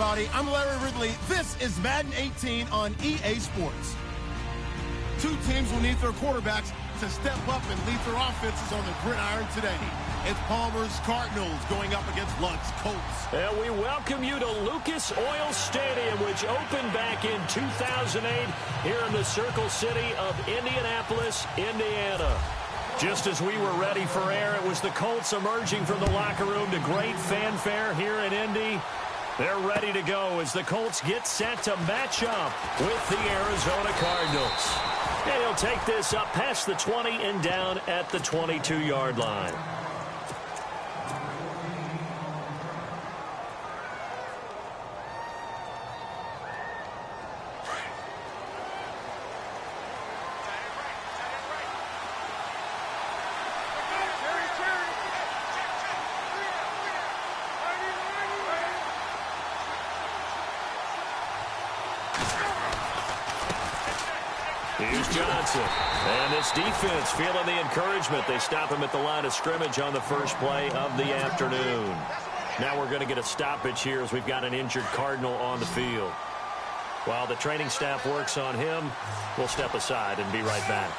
everybody. I'm Larry Ridley. This is Madden 18 on EA Sports. Two teams will need their quarterbacks to step up and lead their offenses on the gridiron today. It's Palmer's Cardinals going up against Luck's Colts. And we welcome you to Lucas Oil Stadium, which opened back in 2008 here in the Circle City of Indianapolis, Indiana. Just as we were ready for air, it was the Colts emerging from the locker room to great fanfare here in Indy. They're ready to go as the Colts get set to match up with the Arizona Cardinals. And he'll take this up past the 20 and down at the 22-yard line. Here's Johnson. And this defense feeling the encouragement. They stop him at the line of scrimmage on the first play of the afternoon. Now we're going to get a stoppage here as we've got an injured Cardinal on the field. While the training staff works on him, we'll step aside and be right back.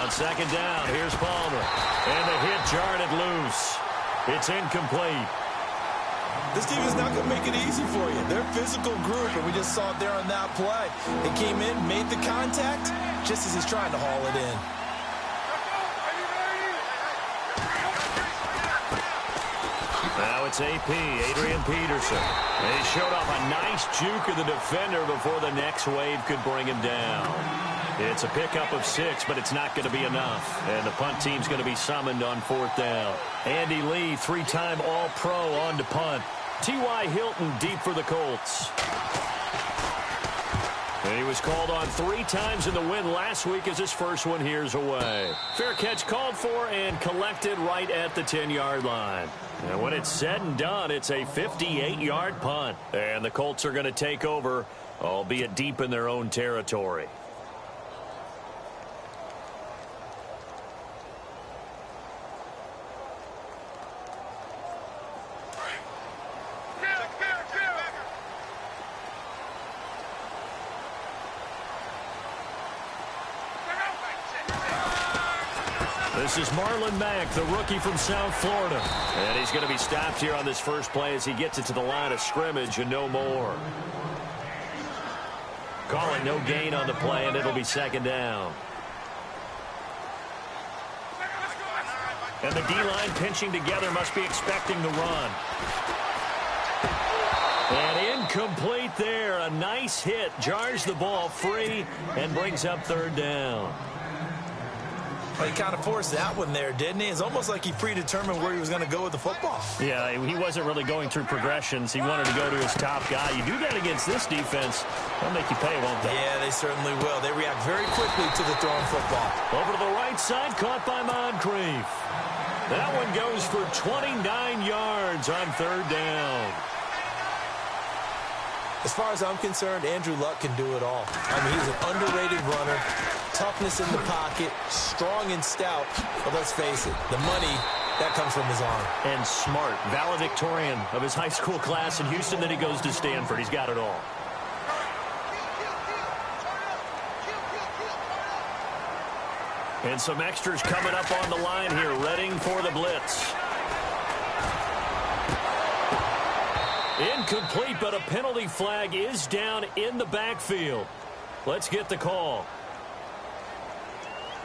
On second down, here's Palmer. And the hit jarred it loose. It's incomplete. This team is not going to make it easy for you. They're a physical group, and we just saw it there on that play. They came in, made the contact, just as he's trying to haul it in. Now it's AP, Adrian Peterson. And he showed off a nice juke of the defender before the next wave could bring him down. It's a pickup of 6, but it's not going to be enough. And the punt team's going to be summoned on fourth down. Andy Lee, 3-time All-Pro on to punt. T.Y. Hilton deep for the Colts. And he was called on 3 times in the win last week as his first one here's away. Fair catch called for and collected right at the 10-yard line. And when it's said and done, it's a 58-yard punt. And the Colts are going to take over, albeit deep in their own territory. This is Marlon Mack, the rookie from South Florida. And he's going to be stopped here on this first play as he gets it to the line of scrimmage and no more. Call it no gain on the play, and it'll be second down. And the D-line pinching together must be expecting the run. And incomplete there. A nice hit. Jars the ball free and brings up third down. Well, he kind of forced that one there, didn't he? It's almost like he predetermined where he was going to go with the football. Yeah, he wasn't really going through progressions. He wanted to go to his top guy. You do that against this defense, they'll make you pay, won't they? Yeah, they certainly will. They react very quickly to the throwing football. Over to the right side, caught by Moncrief. That one goes for 29 yards on third down. As far as I'm concerned, Andrew Luck can do it all. I mean, he's an underrated runner, toughness in the pocket, strong and stout. But let's face it, the money, that comes from his arm. And smart, valedictorian of his high school class in Houston. Then he goes to Stanford. He's got it all. And some extras coming up on the line here, readying for the blitz. Incomplete, but a penalty flag is down in the backfield. Let's get the call.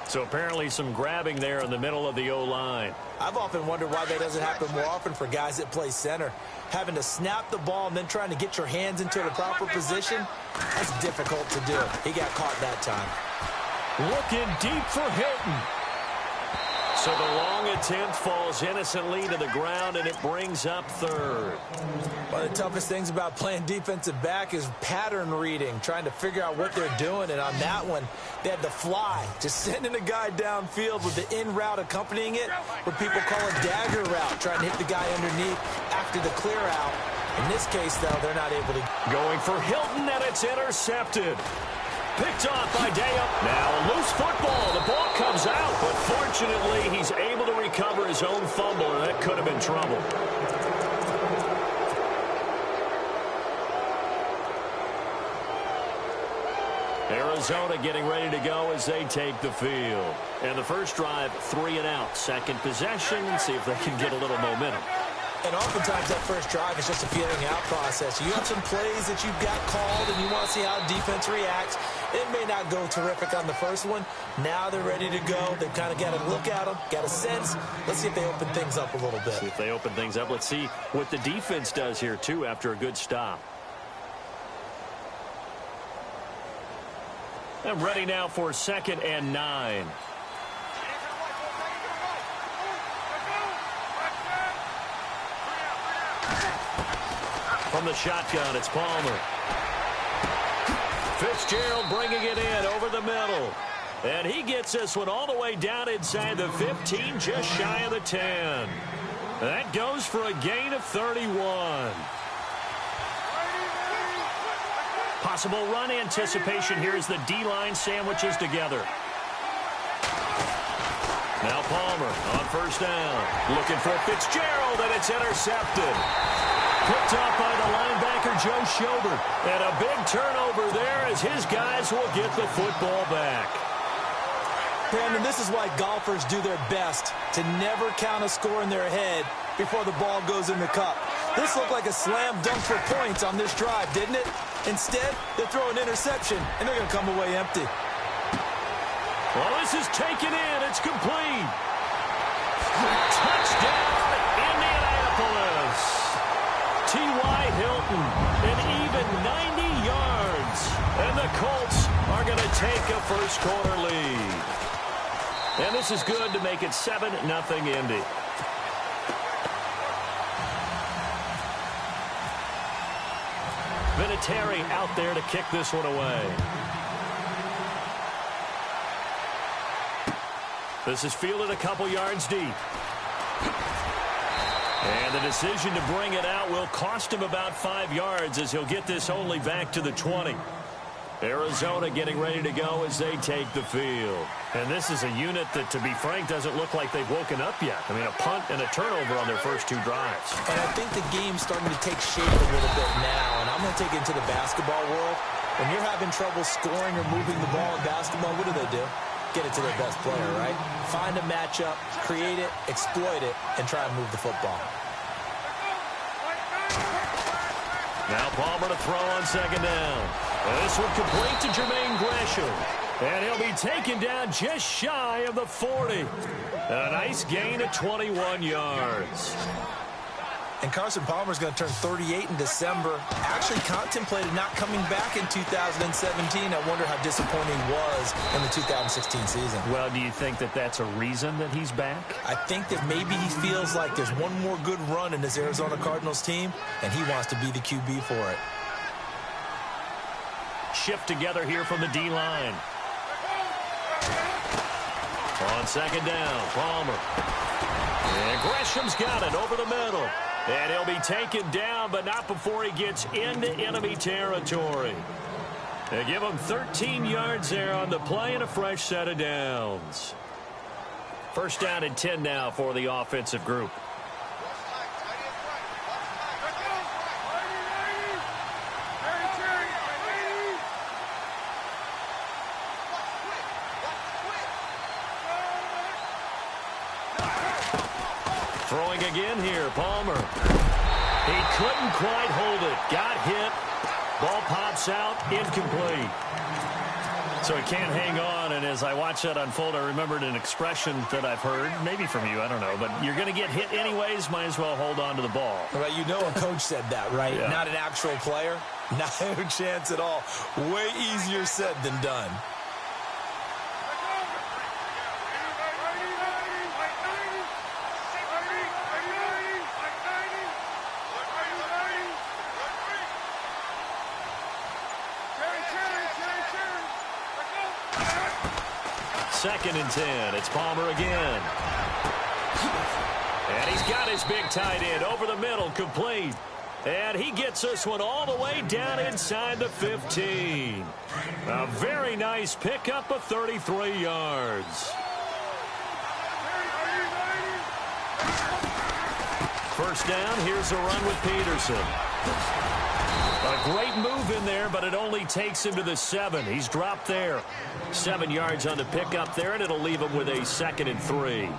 So apparently some grabbing there in the middle of the O-line. I've often wondered why that doesn't happen more often for guys that play center. Having to snap the ball and then trying to get your hands into the proper position, that's difficult to do. He got caught that time. Looking deep for Hilton. So the long attempt falls innocently to the ground, and it brings up third. One of the toughest things about playing defensive back is pattern reading, trying to figure out what they're doing. And on that one, they had the fly, just sending a guy downfield with the in route accompanying it, what people call a dagger route, trying to hit the guy underneath after the clear out. In this case, though, they're not able to. Going for Hilton, and it's intercepted. Picked off by Deo. Now a loose football. The ball comes out, but fortunately he's able to recover his own fumble, and that could have been trouble. Arizona getting ready to go as they take the field. And the first drive, 3 and out. Second possession, see if they can get a little momentum. And oftentimes that first drive is just a feeling out process. You have some plays that you've got called and you want to see how defense reacts. It may not go terrific on the first one. Now they're ready to go. They've kind of got to look at them, got a sense. Let's see if they open things up a little bit. See if they open things up. Let's see what the defense does here, too, after a good stop. I'm ready now for 2nd and 9. From the shotgun, it's Palmer. Fitzgerald bringing it in over the middle. And he gets this one all the way down inside the 15, just shy of the 10. That goes for a gain of 31. Possible run anticipation here as the D-line sandwiches together. Now Palmer on first down. Looking for Fitzgerald, and it's intercepted. Picked off by the linebacker, Joe Schobert. And a big turnover there as his guys will get the football back. Brandon, this is why golfers do their best to never count a score in their head before the ball goes in the cup. This looked like a slam dunk for points on this drive, didn't it? Instead, they throw an interception, and they're going to come away empty. Well, this is taken in. It's complete. Touchdown, Indianapolis. T.Y. Hilton, an even 90 yards. And the Colts are going to take a first-quarter lead. And this is good to make it 7-0 Indy. Vinatieri out there to kick this one away. This is fielded a couple yards deep. And the decision to bring it out will cost him about 5 yards as he'll get this only back to the 20. Arizona getting ready to go as they take the field. And this is a unit that, to be frank, doesn't look like they've woken up yet. I mean, a punt and a turnover on their first 2 drives. And I think the game's starting to take shape a little bit now. And I'm going to take it into the basketball world. When you're having trouble scoring or moving the ball in basketball, what do? Get it to their best player, right? Find a matchup, create it, exploit it, and try and move the football. Now Palmer to throw on second down. And this one complete to Jermaine Gresham. And he'll be taken down just shy of the 40. A nice gain of 21 yards. And Carson Palmer's going to turn 38 in December. Actually contemplated not coming back in 2017. I wonder how disappointing he was in the 2016 season. Well, do you think that that's a reason that he's back? I think that maybe he feels like there's one more good run in this Arizona Cardinals team, and he wants to be the QB for it. Shift together here from the D-line. On second down, Palmer. And Gresham's got it over the middle. And he'll be taken down, but not before he gets into enemy territory. They give him 13 yards there on the play and a fresh set of downs. First down and 10 now for the offensive group. Throwing again here, Palmer. He couldn't quite hold it. Got hit. Ball pops out, incomplete. So he can't hang on, and as I watch that unfold, I remembered an expression that I've heard, maybe from you, I don't know, but you're going to get hit anyways, might as well hold on to the ball. Well, you know a coach said that, right? Yeah. Not an actual player. No chance at all. Way easier said than done. Second and 10. It's Palmer again. And he's got his big tight end over the middle, complete. And he gets this one all the way down inside the 15. A very nice pickup of 33 yards. First down, here's a run with Peterson. A great move in there, but it only takes him to the 7. He's dropped there. 7 yards on the pickup there, and it'll leave him with a 2nd and 3.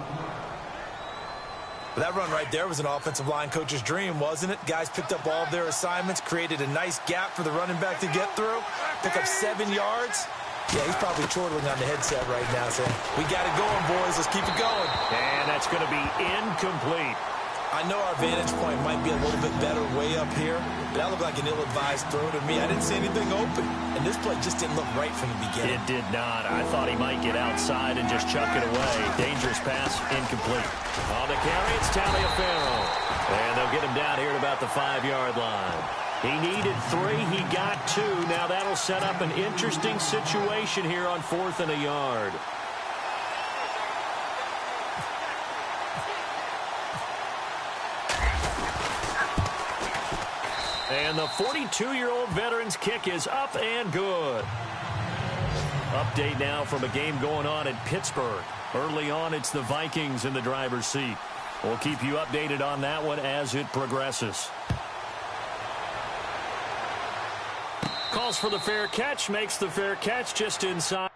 That run right there was an offensive line coach's dream, wasn't it? Guys picked up all of their assignments, created a nice gap for the running back to get through, pick up 7 yards. Yeah, he's probably chortling on the headset right now saying, we got it going, boys. Let's keep it going. And that's going to be incomplete. I know our vantage point might be a little bit better way up here, but that looked like an ill-advised throw to me. I didn't see anything open, and this play just didn't look right from the beginning. It did not. I thought he might get outside and just chuck it away. Dangerous pass, incomplete. On the carry, it's Taliaferro. And they'll get him down here at about the 5-yard line. He needed 3. He got 2. Now that'll set up an interesting situation here on 4th and a yard. And the 42-year-old veteran's kick is up and good. Update now from a game going on in Pittsburgh. Early on, it's the Vikings in the driver's seat. We'll keep you updated on that one as it progresses. Calls for the fair catch, makes the fair catch just inside.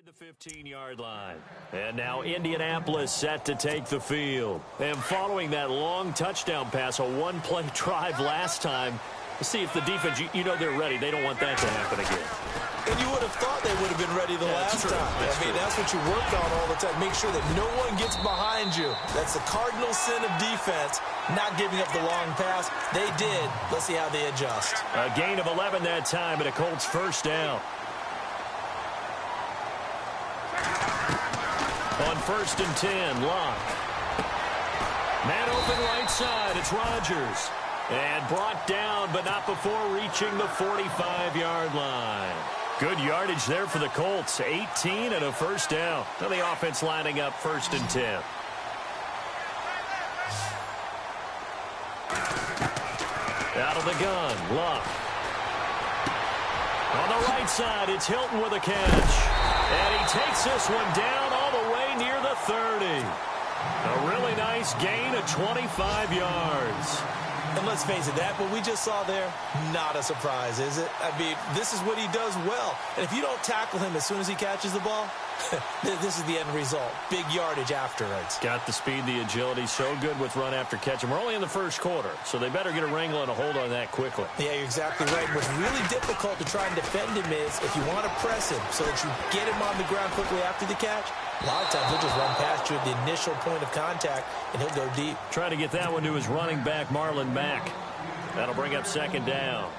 The 15-yard line. And now Indianapolis set to take the field. And following that long touchdown pass, a one-play drive last time, we'll see if the defense, you know they're ready. They don't want that to happen again. And you would have thought they would have been ready the last time. That's what you work on all the time. Make sure that no one gets behind you. That's the cardinal sin of defense, not giving up the long pass. They did. Let's see how they adjust. A gain of 11 that time, and a Colts first down. On 1st and 10, Locke. Man open right side, it's Rodgers. And brought down, but not before reaching the 45-yard line. Good yardage there for the Colts. 18 and a first down. Now the offense lining up 1st and 10. Out of the gun, Locke. On the right side, it's Hilton with a catch. And he takes this one down all the way near the 30. A really nice gain of 25 yards. And let's face it, that what we just saw there, not a surprise, is it? I mean, this is what he does well. And if you don't tackle him as soon as he catches the ball, this is the end result. Big yardage afterwards. Got the speed, the agility, so good with run after catch. And we're only in the first quarter, so they better get a wrangle and a hold on that quickly. Yeah, you're exactly right. What's really difficult to try and defend him is if you want to press him so that you get him on the ground quickly after the catch, a lot of times he'll just run past you at the initial point of contact, and he'll go deep. Trying to get that one to his running back, Marlon Mack. That'll bring up 2nd down.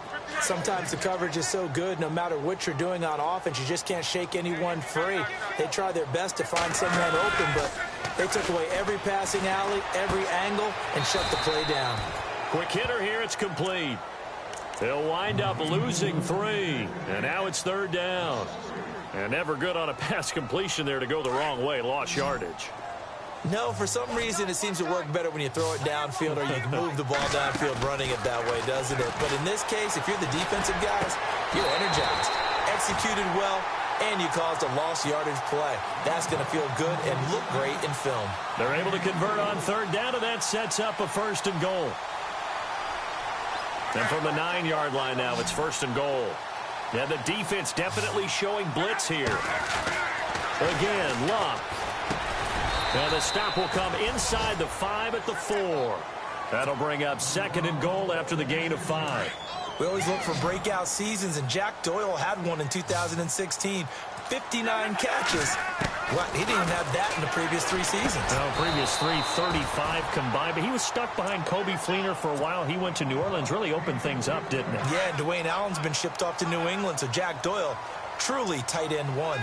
Sometimes the coverage is so good, no matter what you're doing on offense, you just can't shake anyone free. They try their best to find someone open, but they took away every passing alley, every angle, and shut the play down. Quick hitter here, it's complete. They'll wind up losing 3, and now it's 3rd down. And never good on a pass completion there to go the wrong way, lost yardage. No, for some reason it seems to work better when you throw it downfield or you can move the ball downfield running it that way, doesn't it? But in this case, if you're the defensive guys, you're energized, executed well, and you caused a lost yardage play. That's going to feel good and look great in film. They're able to convert on 3rd down, and that sets up a 1st and goal. And from the 9-yard line now, it's 1st and goal. Yeah, the defense definitely showing blitz here. Again, Locke. And the stop will come inside the 5 at the 4. That'll bring up 2nd and goal after the gain of 5. We always look for breakout seasons, and Jack Doyle had one in 2016. 59 catches, What? He didn't even have that in the previous 3 seasons. No, previous 3, 35 combined. But he was stuck behind Kobe Fleener for a while. He went to New Orleans, really opened things up, didn't it? Yeah, and Dwayne Allen's been shipped off to New England, so Jack Doyle, truly tight end 1.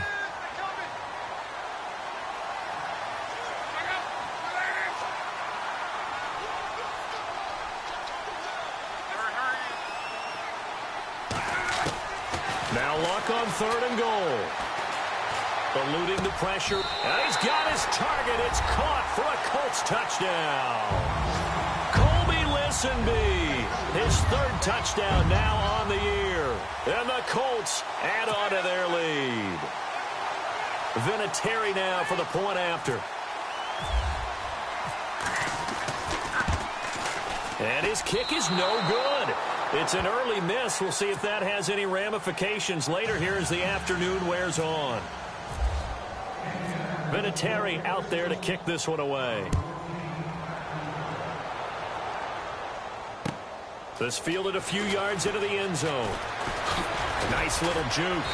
Now Luck on 3rd and goal. Eluding the pressure. And he's got his target. It's caught for a Colts touchdown. Colby Listenby, his 3rd touchdown now on the year. And the Colts add on to their lead. Vinatieri now for the point after. And his kick is no good. It's an early miss. We'll see if that has any ramifications later here as the afternoon wears on. Vinatieri out there to kick this one away. This fielded a few yards into the end zone. Nice little juke.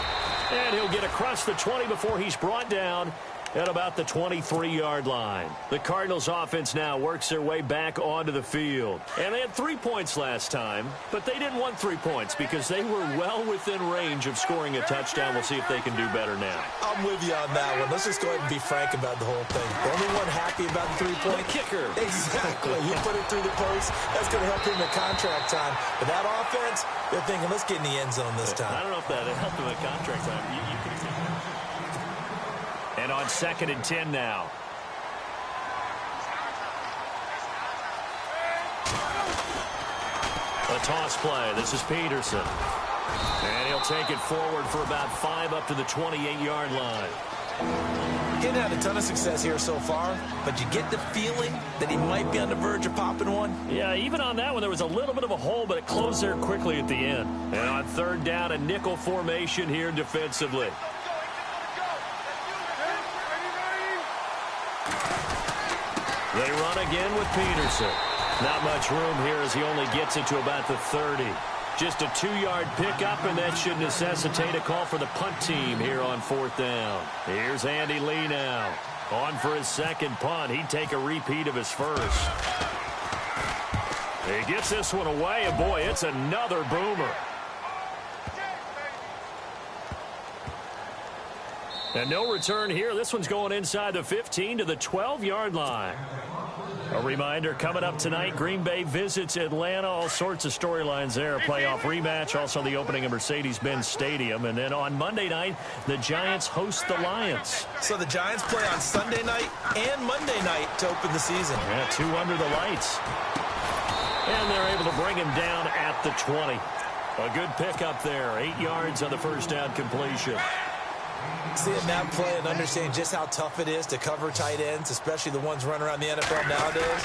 And he'll get across the 20 before he's brought down at about the 23-yard line. The Cardinals offense now works their way back onto the field. And they had 3 points last time, but they didn't want 3 points because they were well within range of scoring a touchdown. We'll see if they can do better now. I'm with you on that one. Let's just go ahead and be frank about the whole thing. The only one happy about the 3-point kicker. Exactly. You put it through the post. That's going to help him in contract time. But that offense, they're thinking, let's get in the end zone this time. I don't know if that helped him at contract time. You can see. And on 2nd and 10 now. A toss play. This is Peterson. And he'll take it forward for about 5 up to the 28-yard line. He didn't have a ton of success here so far, but you get the feeling that he might be on the verge of popping one. Yeah, even on that one, there was a little bit of a hole, but it closed there quickly at the end. And on 3rd down, a nickel formation here defensively. They run again with Peterson. Not much room here as he only gets it to about the 30. Just a 2-yard pickup, and that should necessitate a call for the punt team here on 4th down. Here's Andy Lee now. On for his 2nd punt. He'd take a repeat of his 1st. He gets this one away, and boy, it's another boomer. And no return here. This one's going inside the 15 to the 12-yard line. A reminder, coming up tonight, Green Bay visits Atlanta. All sorts of storylines there. A playoff rematch, also the opening of Mercedes-Benz Stadium. And then on Monday night, the Giants host the Lions. So the Giants play on Sunday night and Monday night to open the season. Yeah, 2 under the lights. And they're able to bring him down at the 20. A good pickup there. 8 yards on the 1st down completion. Seeing that play and understanding just how tough it is to cover tight ends, especially the ones running around the NFL nowadays,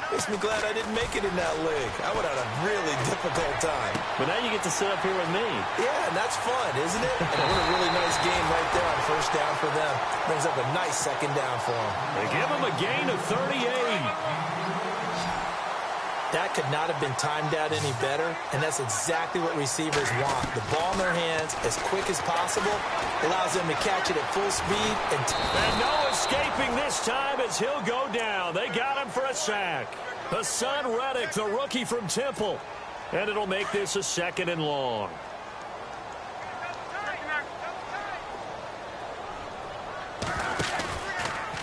makes me glad I didn't make it in that league. I would have had a really difficult time. But now you get to sit up here with me. Yeah, and that's fun, isn't it? And what a really nice game right there on 1st down for them. Brings up a nice 2nd down for them. They give them a gain of 38. That could not have been timed out any better, and that's exactly what receivers want. The ball in their hands as quick as possible allows them to catch it at full speed. And no escaping this time as he'll go down. They got him for a sack. Hassan Reddick, the rookie from Temple. And it'll make this a 2nd and long.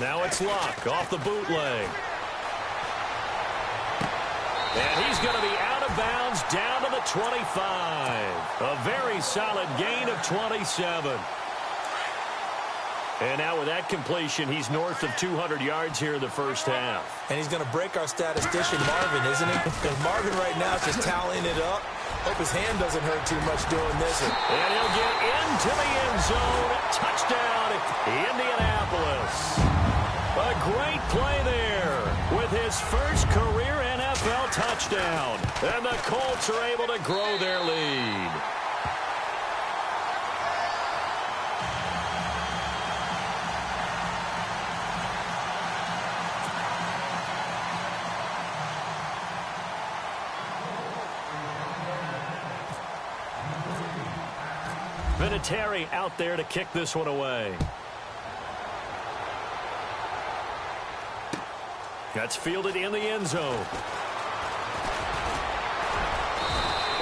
Now it's Luck off the bootleg. And he's going to be out of bounds down to the 25. A very solid gain of 27. And now with that completion, he's north of 200 yards here in the 1st half. And he's going to break our statistician, Marvin, isn't he? And Marvin right now is just tallying it up. Hope his hand doesn't hurt too much doing this. And he'll get into the end zone. Touchdown, Indianapolis. A great play there with his first career NFL touchdown. And the Colts are able to grow their lead. Vinatieri out there to kick this one away. That's fielded in the end zone.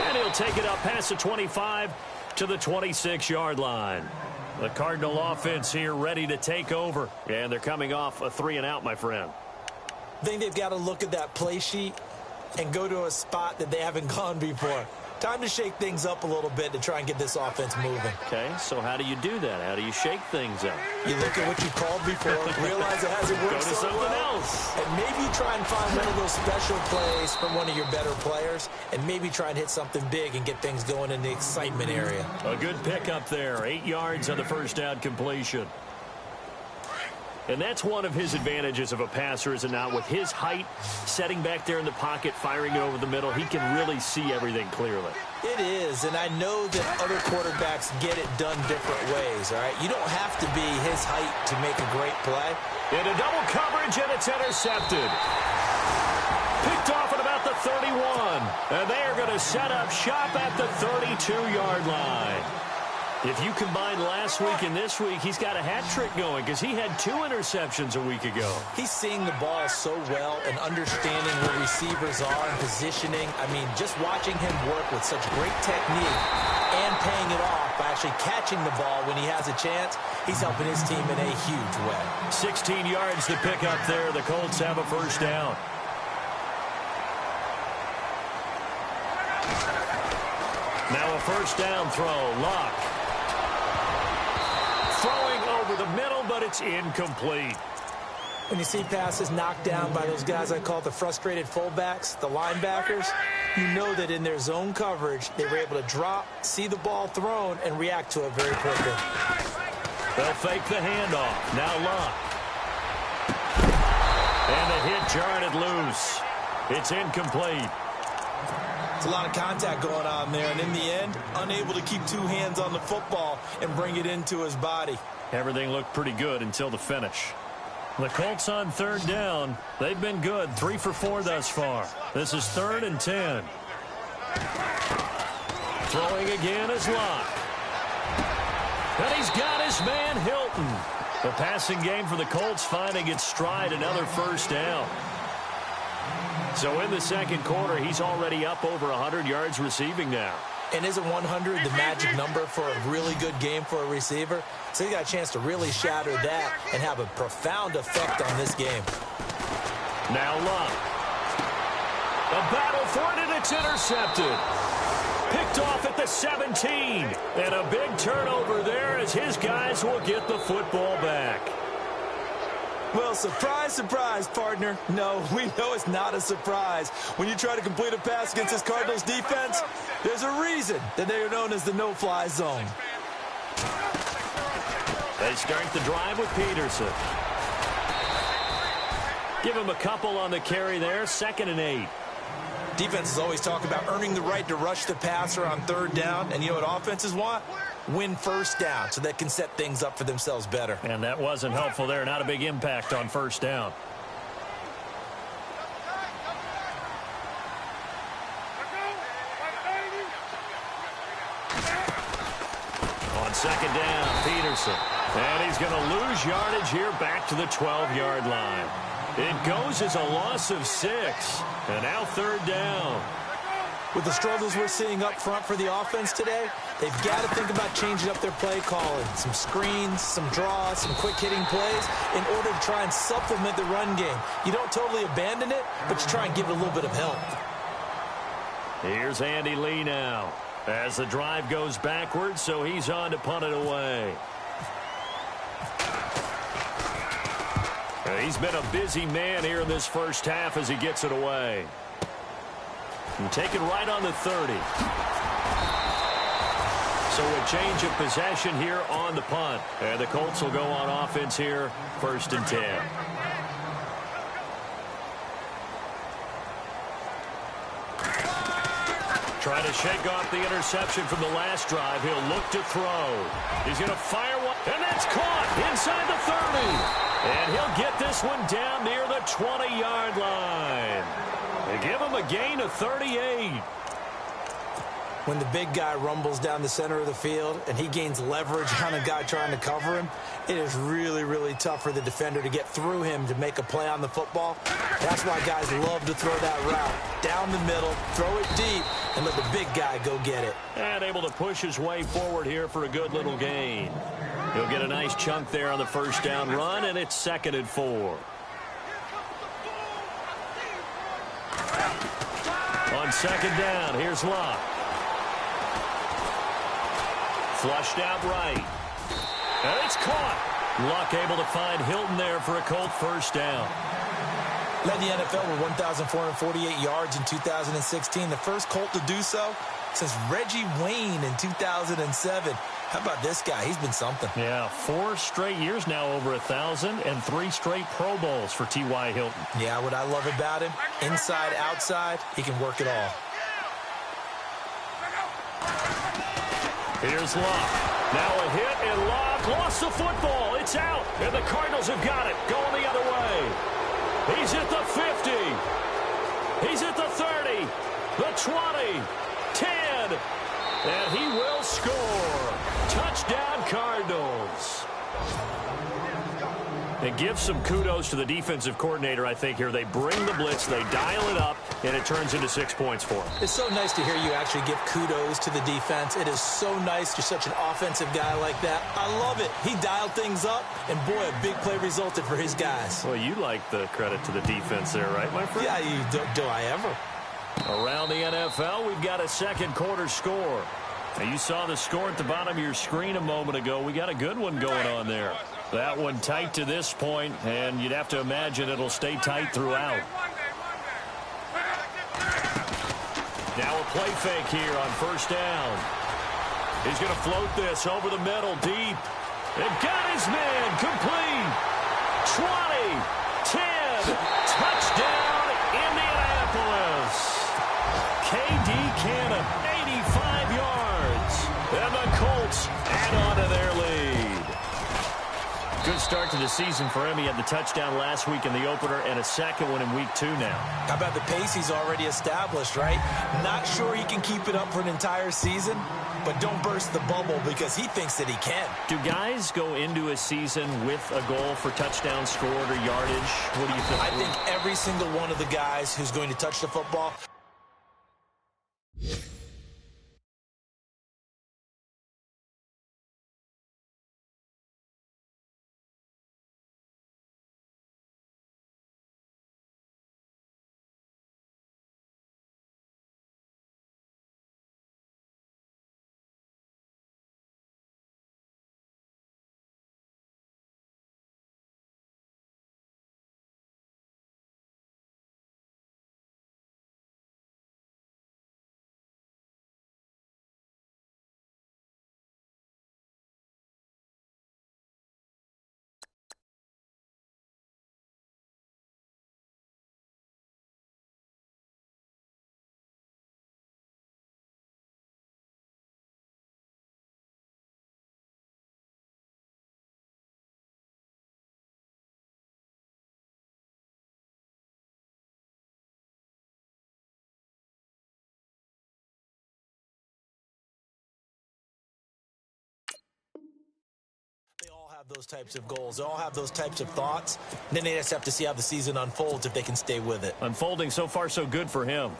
And he'll take it up past the 25 to the 26-yard line. The Cardinal offense here ready to take over. And they're coming off a 3-and-out, my friend. I think they've got to look at that play sheet and go to a spot that they haven't gone before. Time to shake things up a little bit to try and get this offense moving. Okay, so how do you do that? How do you shake things up? You look at what you called before, realize it hasn't worked Go to so something well, else. and maybe try and find one of those special plays from one of your better players, and maybe try and hit something big and get things going in the excitement area. A good pickup there. 8 yards on the first down completion. And that's one of his advantages of a passer, is it not? With his height, setting back there in the pocket, firing it over the middle, he can really see everything clearly. It is, and I know that other quarterbacks get it done different ways, all right? You don't have to be his height to make a great play. Into double coverage, and it's intercepted. Picked off at about the 31. And they are going to set up shop at the 32-yard line. If you combine last week and this week, he's got a hat trick going because he had 2 interceptions a week ago. He's seeing the ball so well and understanding where receivers are and positioning. I mean, just watching him work with such great technique and paying it off by actually catching the ball when he has a chance, he's helping his team in a huge way. 16 yards to pick up there. The Colts have a first down. Now a first down throw. Luck. Throwing over the middle, but it's incomplete. When you see passes knocked down by those guys I call the frustrated fullbacks, the linebackers, you know that in their zone coverage, they were able to drop, see the ball thrown, and react to it very quickly. They'll fake the handoff. Now Luck. And the hit jarred it loose. It's incomplete. It's a lot of contact going on there, and in the end, unable to keep 2 hands on the football and bring it into his body. Everything looked pretty good until the finish. The Colts on third down. They've been good, 3 for 4 thus far. This is 3rd and 10. Throwing again is Luck. And he's got his man Hilton. The passing game for the Colts finding its stride, another first down. So in the second quarter, he's already up over 100 yards receiving now. And isn't 100 the magic number for a really good game for a receiver? So he got a chance to really shatter that and have a profound effect on this game. Now Luck. A battle for it, and it's intercepted. Picked off at the 17. And a big turnover there as his guys will get the football back. Well, surprise, surprise, partner. No, we know it's not a surprise. When you try to complete a pass against this Cardinals defense, there's a reason that they are known as the no-fly zone. They start the drive with Peterson. Give him a couple on the carry there, 2nd and 8. Defenses always talk about earning the right to rush the passer on third down, and you know what offenses want? Win first down so they can set things up for themselves better. And that wasn't helpful there. Not a big impact on first down. On 2nd down, Peterson. And he's going to lose yardage here back to the 12-yard line. It goes as a loss of 6. And now 3rd down. With the struggles we're seeing up front for the offense today, they've got to think about changing up their play calling. Some screens, some draws, some quick-hitting plays in order to try and supplement the run game. You don't totally abandon it, but you try and give it a little bit of help. Here's Andy Lee now as the drive goes backwards, so he's on to punt it away. He's been a busy man here in this first half as he gets it away. And taken right on the 30. So a change of possession here on the punt. And the Colts will go on offense here, 1st and 10. Trying to shake off the interception from the last drive. He'll look to throw. He's going to fire one. And that's caught inside the 30. And he'll get this one down near the 20-yard line. They give him a gain of 38. When the big guy rumbles down the center of the field and he gains leverage on a guy trying to cover him, it is really, really tough for the defender to get through him to make a play on the football. That's why guys love to throw that route. Down the middle, throw it deep, and let the big guy go get it. And able to push his way forward here for a good little gain. He'll get a nice chunk there on the first down run, and it's 2nd and 4. On 2nd down, here's Locke. Flushed out right. And it's caught. Luck able to find Hilton there for a Colt first down. Led the NFL with 1,448 yards in 2016. The first Colt to do so since Reggie Wayne in 2007. How about this guy? He's been something. Yeah, 4 straight years now over 1,000 and 3 straight Pro Bowls for T.Y. Hilton. Yeah, what I love about him, inside, outside, he can work it all. Here's Locke. Now a hit, and Locke lost the football. It's out, and the Cardinals have got it. Going the other way. He's at the 50. He's at the 30, the 20, 10, and he will score. Touchdown, Cardinals. And give some kudos to the defensive coordinator, I think, here. They bring the blitz, they dial it up, and it turns into 6 points for them. It's so nice to hear you actually give kudos to the defense. It is so nice. You're such an offensive guy like that. I love it. He dialed things up, and boy, a big play resulted for his guys. Well, you like the credit to the defense there, right, my friend? Yeah, do I ever. Around the NFL, we've got a second quarter score. Now, you saw the score at the bottom of your screen a moment ago. We got a good one going on there. That one tight to this point, and you'd have to imagine it'll stay tight throughout. Now a play fake here on first down. He's going to float this over the middle, deep. And got his man, complete. 20, 10, touchdown, Indianapolis. K.D. Cannon, 85 yards. And the Colts add on to their lead. Good start to the season for him. He had the touchdown last week in the opener and a second one in week 2 now. How about the pace he's already established, right? Not sure he can keep it up for an entire season, but don't burst the bubble because he thinks that he can. Do guys go into a season with a goal for touchdowns scored or yardage? What do you think? I think every single one of the guys who's going to touch the football they all have those types of goals. They all have those types of thoughts. And then they just have to see how the season unfolds if they can stay with it. Unfolding so far so good for him.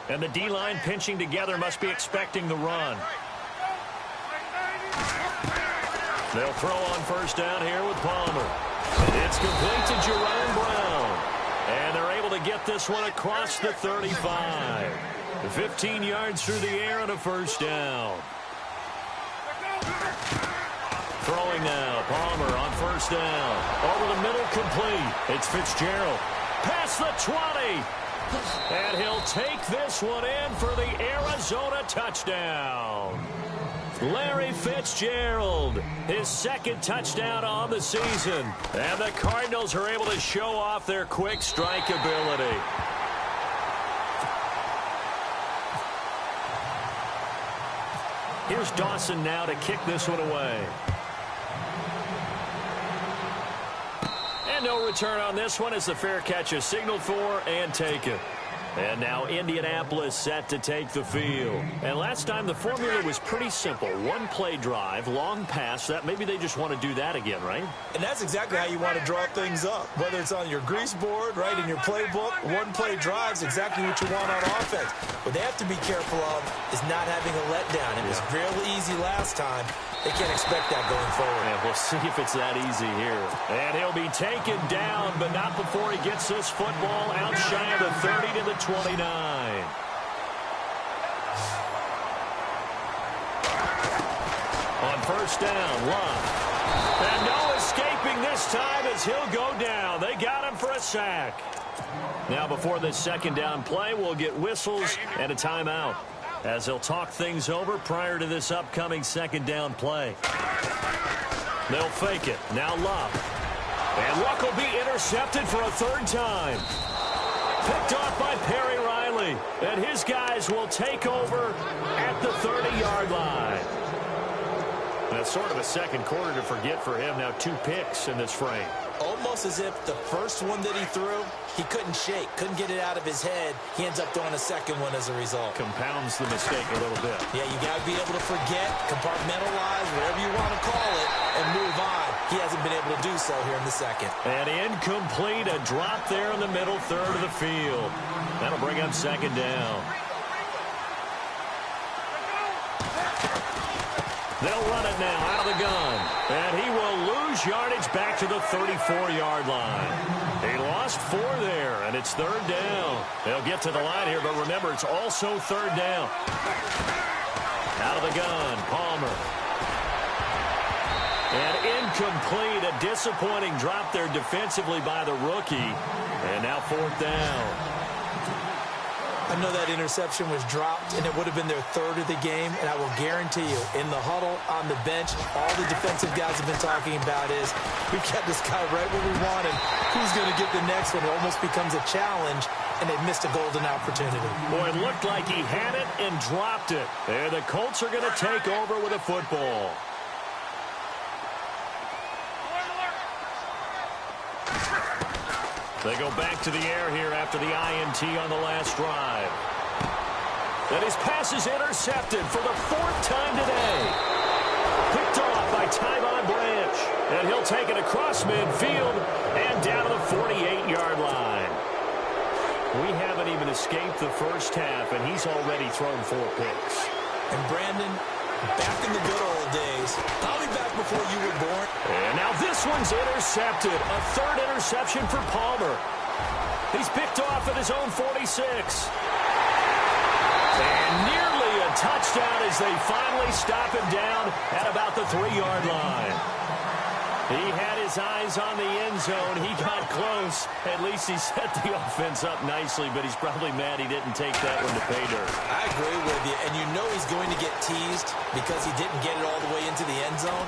And the D-line pinching together must be expecting the run. They'll throw on first down here with Palmer. It's complete to Jerome Brown. And they're able to get this one across the 35. 15 yards through the air and a first down. Throwing now, Palmer on first down. Over the middle, complete. It's Fitzgerald. Past the 20. And he'll take this one in for the Arizona touchdown. Larry Fitzgerald, his second touchdown on the season. And the Cardinals are able to show off their quick strike ability. Here's Dawson now to kick this one away. And no return on this one as the fair catch is signaled for and taken. And now Indianapolis set to take the field. And last time the formula was pretty simple. One play drive, long pass. That maybe they just want to do that again, right? And that's exactly how you want to draw things up. Whether it's on your grease board, right, in your playbook, one play drive is exactly what you want on offense. What they have to be careful of is not having a letdown. It was real easy last time. They can't expect that going forward. Yeah, we'll see if it's that easy here. And he'll be taken down, but not before he gets this football out shy of the 30 to the 29. On first down, Love. And no escaping this time as he'll go down. They got him for a sack. Now before this second down play, we'll get whistles and a timeout, as they'll talk things over prior to this upcoming second down play. They'll fake it. Now Love. And Luck will be intercepted for a third time. Picked off by Perry Riley. And his guys will take over at the 30-yard line. That's sort of a second quarter to forget for him. Now 2 picks in this frame. Almost as if the first one that he threw, he couldn't shake, couldn't get it out of his head. He ends up throwing a second one as a result. Compounds the mistake a little bit. Yeah, you got to be able to forget, compartmentalize, whatever you want to call it, and move on. He hasn't been able to do so here in the second. And incomplete, a drop there in the middle third of the field. That'll bring up second down. They'll run it now out of the gun. And he will lose yardage back to the 34-yard line. He lost 4 there, and it's third down. They'll get to the line here, but remember, it's also third down. Out of the gun, Palmer. And incomplete, a disappointing drop there defensively by the rookie. And now fourth down. I know that interception was dropped, and it would have been their third of the game, and I will guarantee you, in the huddle, on the bench, all the defensive guys have been talking about is, we've got this guy right where we want him. Who's going to get the next one? It almost becomes a challenge, and they've missed a golden opportunity. Boy, it looked like he had it and dropped it. And the Colts are going to take over with a football. They go back to the air here after the INT on the last drive. And his pass is intercepted for the 4th time today. Picked off by Tyvon Branch. And he'll take it across midfield and down to the 48-yard line. We haven't even escaped the first half, and he's already thrown 4 picks. And Brandon, back in the good old days, probably back before you were born. And now this one's intercepted. A 3rd interception for Palmer. He's picked off at his own 46. And nearly a touchdown as they finally stop him down at about the 3-yard line. He had his eyes on the end zone. He got close. At least he set the offense up nicely, but he's probably mad he didn't take that one to pay dirt. I agree with you, and you know he's going to get teased because he didn't get it all the way into the end zone.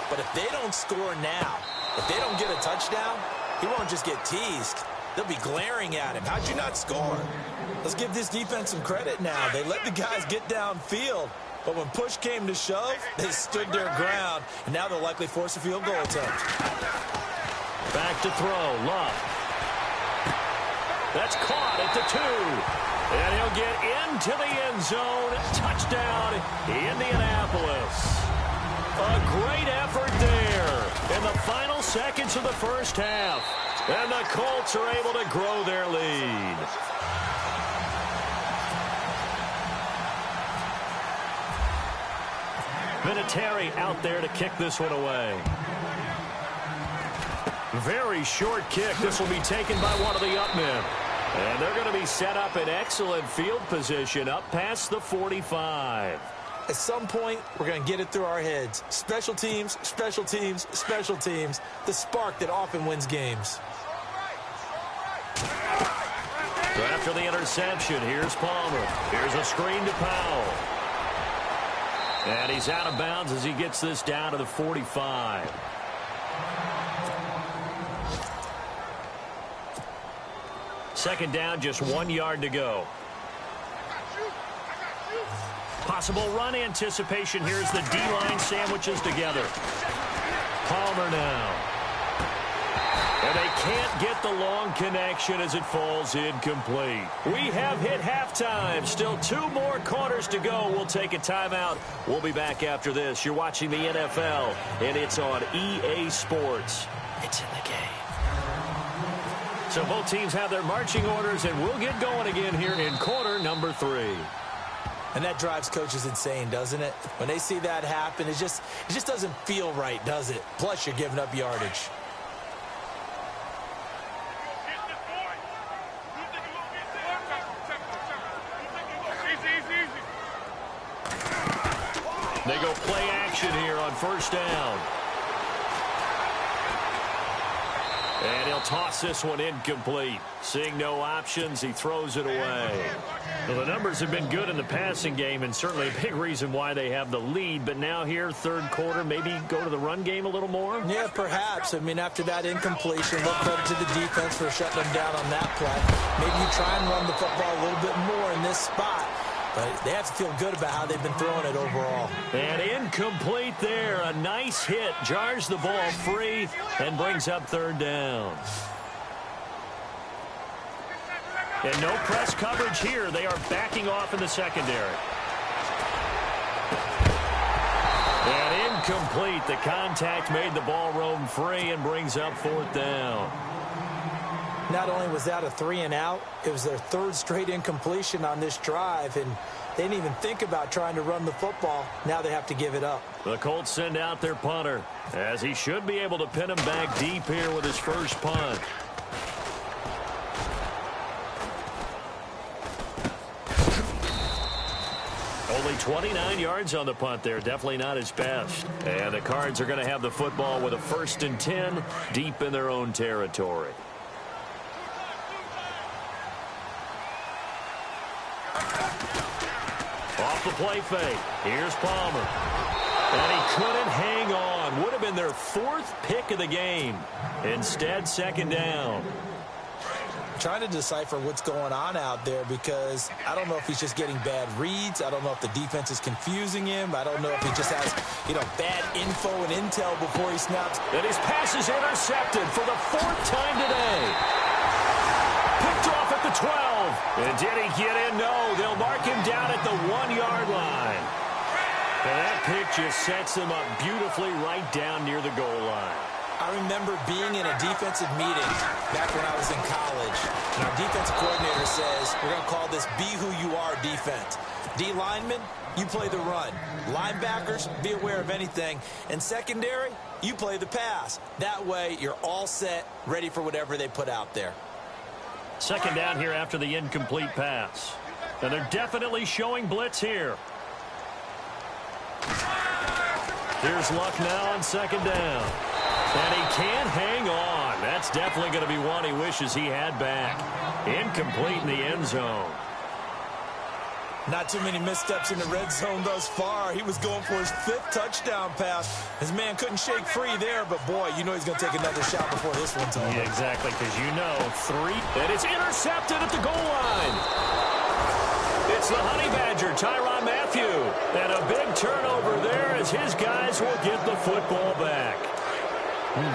But if they don't score now, if they don't get a touchdown, he won't just get teased. They'll be glaring at him. How'd you not score? Let's give this defense some credit now. They let the guys get downfield. But when push came to shove, they stood their ground, and now they'll likely force a field goal attempt. Back to throw, Love. That's caught at the 2. And he'll get into the end zone. Touchdown, Indianapolis. A great effort there in the final seconds of the first half. And the Colts are able to grow their lead. Vinatieri out there to kick this one away. Very short kick. This will be taken by one of the up men. And they're going to be set up in excellent field position up past the 45. At some point, we're going to get it through our heads. Special teams, special teams, special teams. The spark that often wins games. So after the interception, here's Palmer. Here's a screen to Powell. And he's out of bounds as he gets this down to the 45. Second down, just 1 yard to go. Possible run anticipation. Here's the D-line sandwiches together. Palmer now. And they can't get the long connection as it falls incomplete. We have hit halftime. Still 2 more quarters to go. We'll take a timeout. We'll be back after this. You're watching the NFL, and it's on EA Sports. It's in the game. So both teams have their marching orders, and we'll get going again here in quarter number 3. And that drives coaches insane, doesn't it? When they see that happen, it just doesn't feel right, does it? Plus, you're giving up yardage. They go play action here on first down. And he'll toss this one incomplete. Seeing no options, he throws it away. Well, the numbers have been good in the passing game, and certainly a big reason why they have the lead. But now here, third quarter, maybe go to the run game a little more? Yeah, perhaps. I mean, after that incompletion, look credit to the defense for shutting them down on that play. Maybe you try and run the football a little bit more in this spot. But they have to feel good about how they've been throwing it overall. And incomplete there. A nice hit. Jars the ball free and brings up third down. And no press coverage here. They are backing off in the secondary. And incomplete. The contact made the ball roam free and brings up fourth down. Not only was that a 3-and-out, it was their third straight incompletion on this drive, and they didn't even think about trying to run the football. Now they have to give it up. The Colts send out their punter, as he should be able to pin him back deep here with his first punt. Only 29 yards on the punt there. Definitely not his best. And the Cards are going to have the football with a 1st and 10 deep in their own territory. Off the play fake. Here's Palmer. And he couldn't hang on. Would have been their 4th pick of the game. Instead, second down. Trying to decipher what's going on out there, because I don't know if he's just getting bad reads. I don't know if the defense is confusing him. I don't know if he just has, bad info and intel before he snaps. And his pass is intercepted for the 4th time today. Picked off at the 12. And did he get in? No. They'll mark him down at the 1-yard line. And that pick just sets him up beautifully right down near the goal line. I remember being in a defensive meeting back when I was in college. And our defensive coordinator says, we're going to call this be who you are defense. D linemen, you play the run. Linebackers, be aware of anything. And secondary, you play the pass. That way, you're all set, ready for whatever they put out there. Second down here after the incomplete pass. And they're definitely showing blitz here. Here's Luck now on second down. And he can't hang on. That's definitely going to be one he wishes he had back. Incomplete in the end zone. Not too many missteps in the red zone thus far. He was going for his 5th touchdown pass. His man couldn't shake free there, but boy, he's going to take another shot before this one's over. Yeah, exactly, because 3. And it's intercepted at the goal line. It's the Honey Badger, Tyrann Mathieu. And a big turnover there as his guys will get the football back.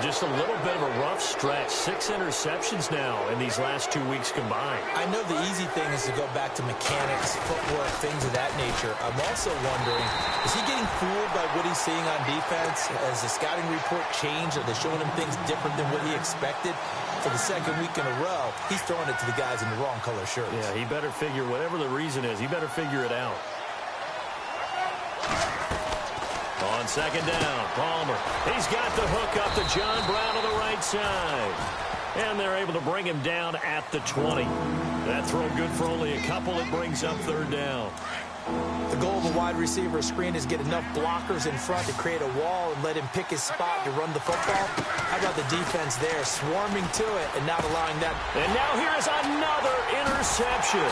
Just a little bit of a rough stretch. 6 interceptions now in these last 2 weeks combined. I know the easy thing is to go back to mechanics, footwork, things of that nature. I'm also wondering, is he getting fooled by what he's seeing on defense? Has the scouting report changed? Are they showing him things different than what he expected? For the 2nd week in a row, he's throwing it to the guys in the wrong color shirts. Yeah, he better figure, whatever the reason is, he better figure it out. On second down, Palmer. He's got the hook up to John Brown on the right side. And they're able to bring him down at the 20. That throw good for only a couple. It brings up third down. The goal of a wide receiver screen is get enough blockers in front to create a wall and let him pick his spot to run the football. How about the defense there, swarming to it and not allowing that. And now here is another interception.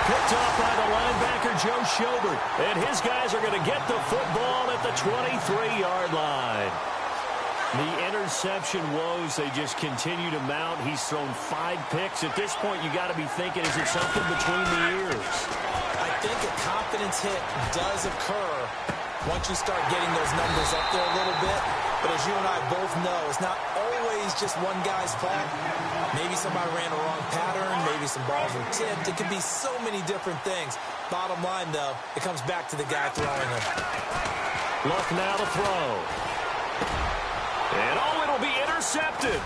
Picked off by the linebacker, Joe Schobert. And his guys are going to get the football at the 23-yard line. The interception woes, they just continue to mount. He's thrown 5 picks. At this point, you got to be thinking, is it something between the ears? I think a confidence hit does occur once you start getting those numbers up there a little bit. But as you and I both know, it's not always always just one guy's fault. Maybe somebody ran a wrong pattern. Maybe some balls were tipped. It could be so many different things. Bottom line, though, it comes back to the guy throwing them. Luck now to throw. And, oh, it'll be intercepted.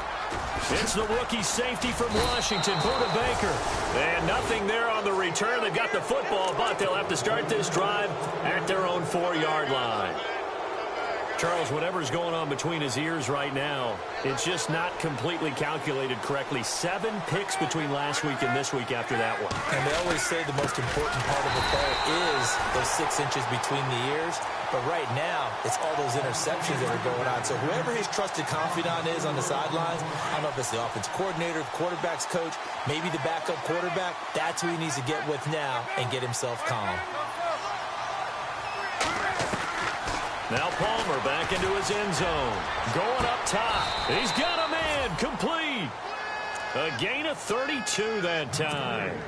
It's the rookie safety from Washington, Buda Baker. And nothing there on the return. They've got the football, but they'll have to start this drive at their own 4-yard line. Charles, whatever's going on between his ears right now, it's just not completely calculated correctly. 7 picks between last week and this week after that one. And they always say the most important part of a play is those 6 inches between the ears. But right now, it's all those interceptions that are going on. So whoever his trusted confidant is on the sidelines, I don't know if it's the offensive coordinator, the quarterback's coach, maybe the backup quarterback, that's who he needs to get with now and get himself calm. Now Palmer back into his end zone. Going up top. He's got a man. Complete. A gain of 32 that time.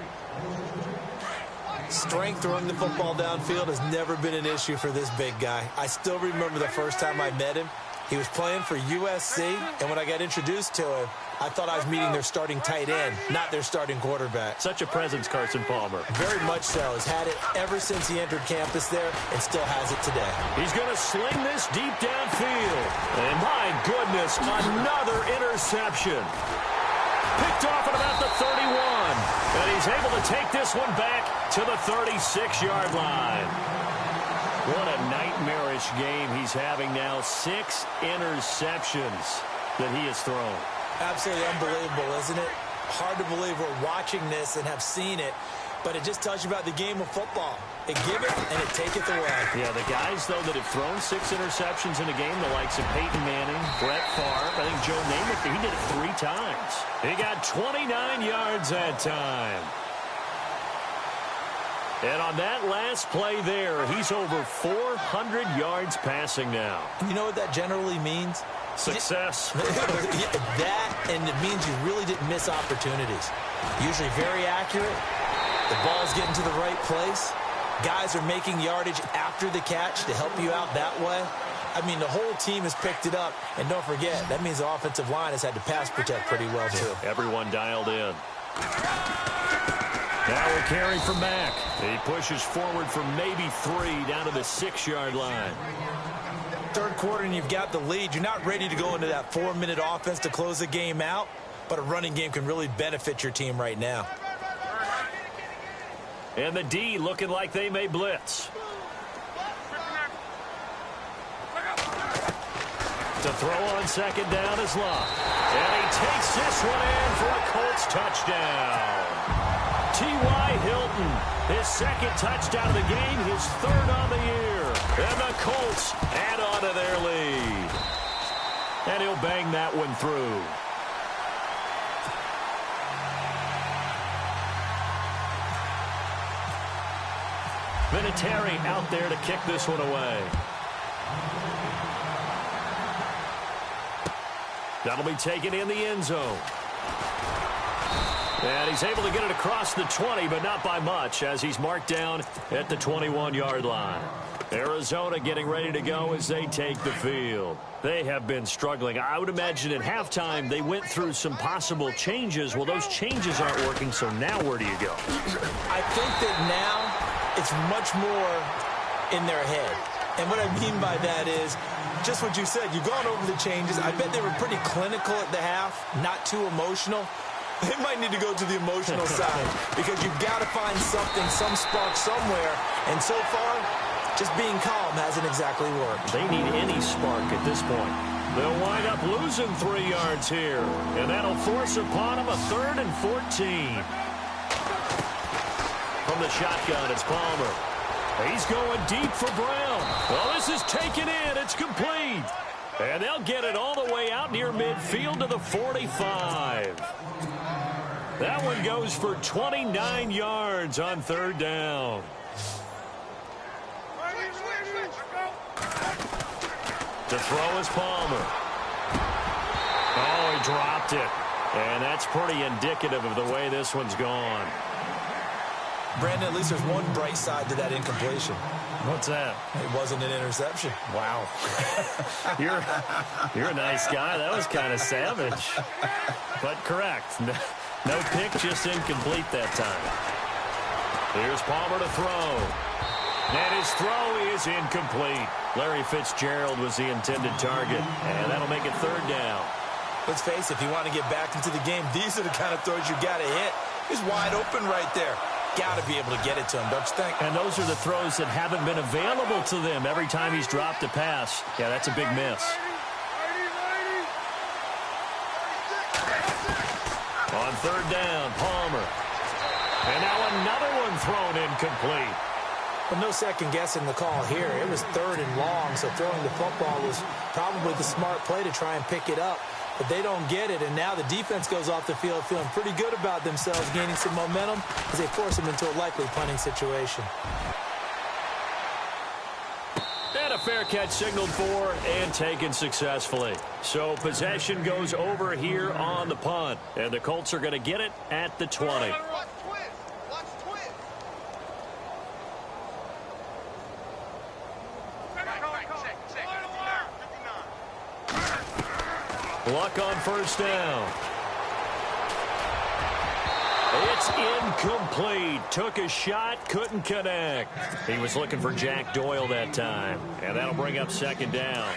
Strength throwing the football downfield has never been an issue for this big guy. I still remember the first time I met him. He was playing for USC, and when I got introduced to him, I thought I was meeting their starting tight end, not their starting quarterback. Such a presence, Carson Palmer. Very much so. Has had it ever since he entered campus there and still has it today. He's going to sling this deep downfield. And my goodness, another interception. Picked off at about the 31. And he's able to take this one back to the 36-yard line. What a nightmarish game he's having now. 6 interceptions that he has thrown. Absolutely unbelievable, isn't it? Hard to believe we're watching this and have seen it, but it just tells you about the game of football. It giveth and it taketh away. Yeah, the guys, though, that have thrown 6 interceptions in a game, the likes of Peyton Manning, Brett Favre, I think Joe Namath, he did it 3 times. He got 29 yards that time. And on that last play there, he's over 400 yards passing now. You know what that generally means? Success. That, and it means you really didn't miss opportunities. Usually very accurate. The ball's getting to the right place. Guys are making yardage after the catch to help you out that way. I mean, the whole team has picked it up. And don't forget, that means the offensive line has had to pass protect pretty well, too. Everyone dialed in. Now we're carrying from Mack. He pushes forward for maybe 3 down to the 6-yard line. Third quarter and you've got the lead. You're not ready to go into that 4-minute offense to close the game out, but a running game can really benefit your team right now. And the D looking like they may blitz. To throw on second down is Luck. And he takes this one in for a Colts touchdown. T.Y. Hilton, his 2nd touchdown of the game, his 3rd on the year. And the Colts add on to their lead. And he'll bang that one through. Vinatieri out there to kick this one away. That'll be taken in the end zone. And he's able to get it across the 20, but not by much, as he's marked down at the 21-yard line. Arizona getting ready to go as they take the field. They have been struggling. I would imagine at halftime they went through some possible changes. Well, those changes aren't working, so now where do you go? I think that now it's much more in their head. And what I mean by that is just what you said. You've gone over the changes. I bet they were pretty clinical at the half, not too emotional. They might need to go to the emotional side because you've got to find something, some spark somewhere. And so far, just being calm hasn't exactly worked. They need any spark at this point. They'll wind up losing 3 yards here. And that'll force upon them a 3rd and 14. From the shotgun, it's Palmer. He's going deep for Brown. Well, this is taken in. It's complete. And they'll get it all the way out near midfield to the 45. That one goes for 29 yards on 3rd down. To throw is Palmer. Oh, he dropped it. And that's pretty indicative of the way this one's gone. Brandon, at least there's one bright side to that incompletion. What's that? It wasn't an interception. Wow. You're a nice guy. That was kind of savage. But correct. No pick, just incomplete that time. Here's Palmer to throw. And his throw is incomplete. Larry Fitzgerald was the intended target. And that'll make it third down. Let's face it, if you want to get back into the game, these are the kind of throws you got to hit. He's wide open right there. Got to be able to get it to him, don't you think? And those are the throws that haven't been available to them every time he's dropped a pass. Yeah, that's a big miss. On third down, Palmer. And now another one thrown incomplete. But no second guessing the call here. It was third and long, so throwing the football was probably the smart play to try and pick it up. But they don't get it, and now the defense goes off the field feeling pretty good about themselves, gaining some momentum as they force them into a likely punting situation. And a fair catch signaled for and taken successfully. So possession goes over here on the punt, and the Colts are going to get it at the 20. Luck on first down. It's incomplete. Took a shot, couldn't connect. He was looking for Jack Doyle that time, and that'll bring up second down.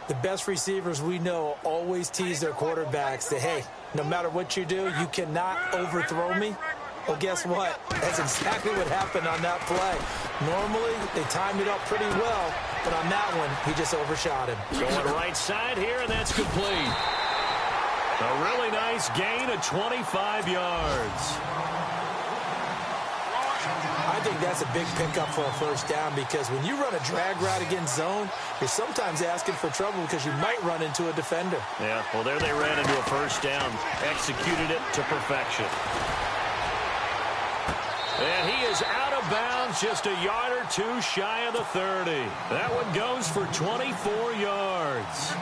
The best receivers we know always tease their quarterbacks that, hey, no matter what you do, you cannot overthrow me. Well, guess what? That's exactly what happened on that play. Normally, they timed it up pretty well, but on that one, he just overshot him. Going right side here, and that's complete. A really nice gain of 25 yards. I think that's a big pickup for a first down because when you run a drag route against zone, you're sometimes asking for trouble because you might run into a defender. Yeah, well, there they ran into a first down. Executed it to perfection. And he is out of bounds, just a yard or two shy of the 30. That one goes for 24 yards.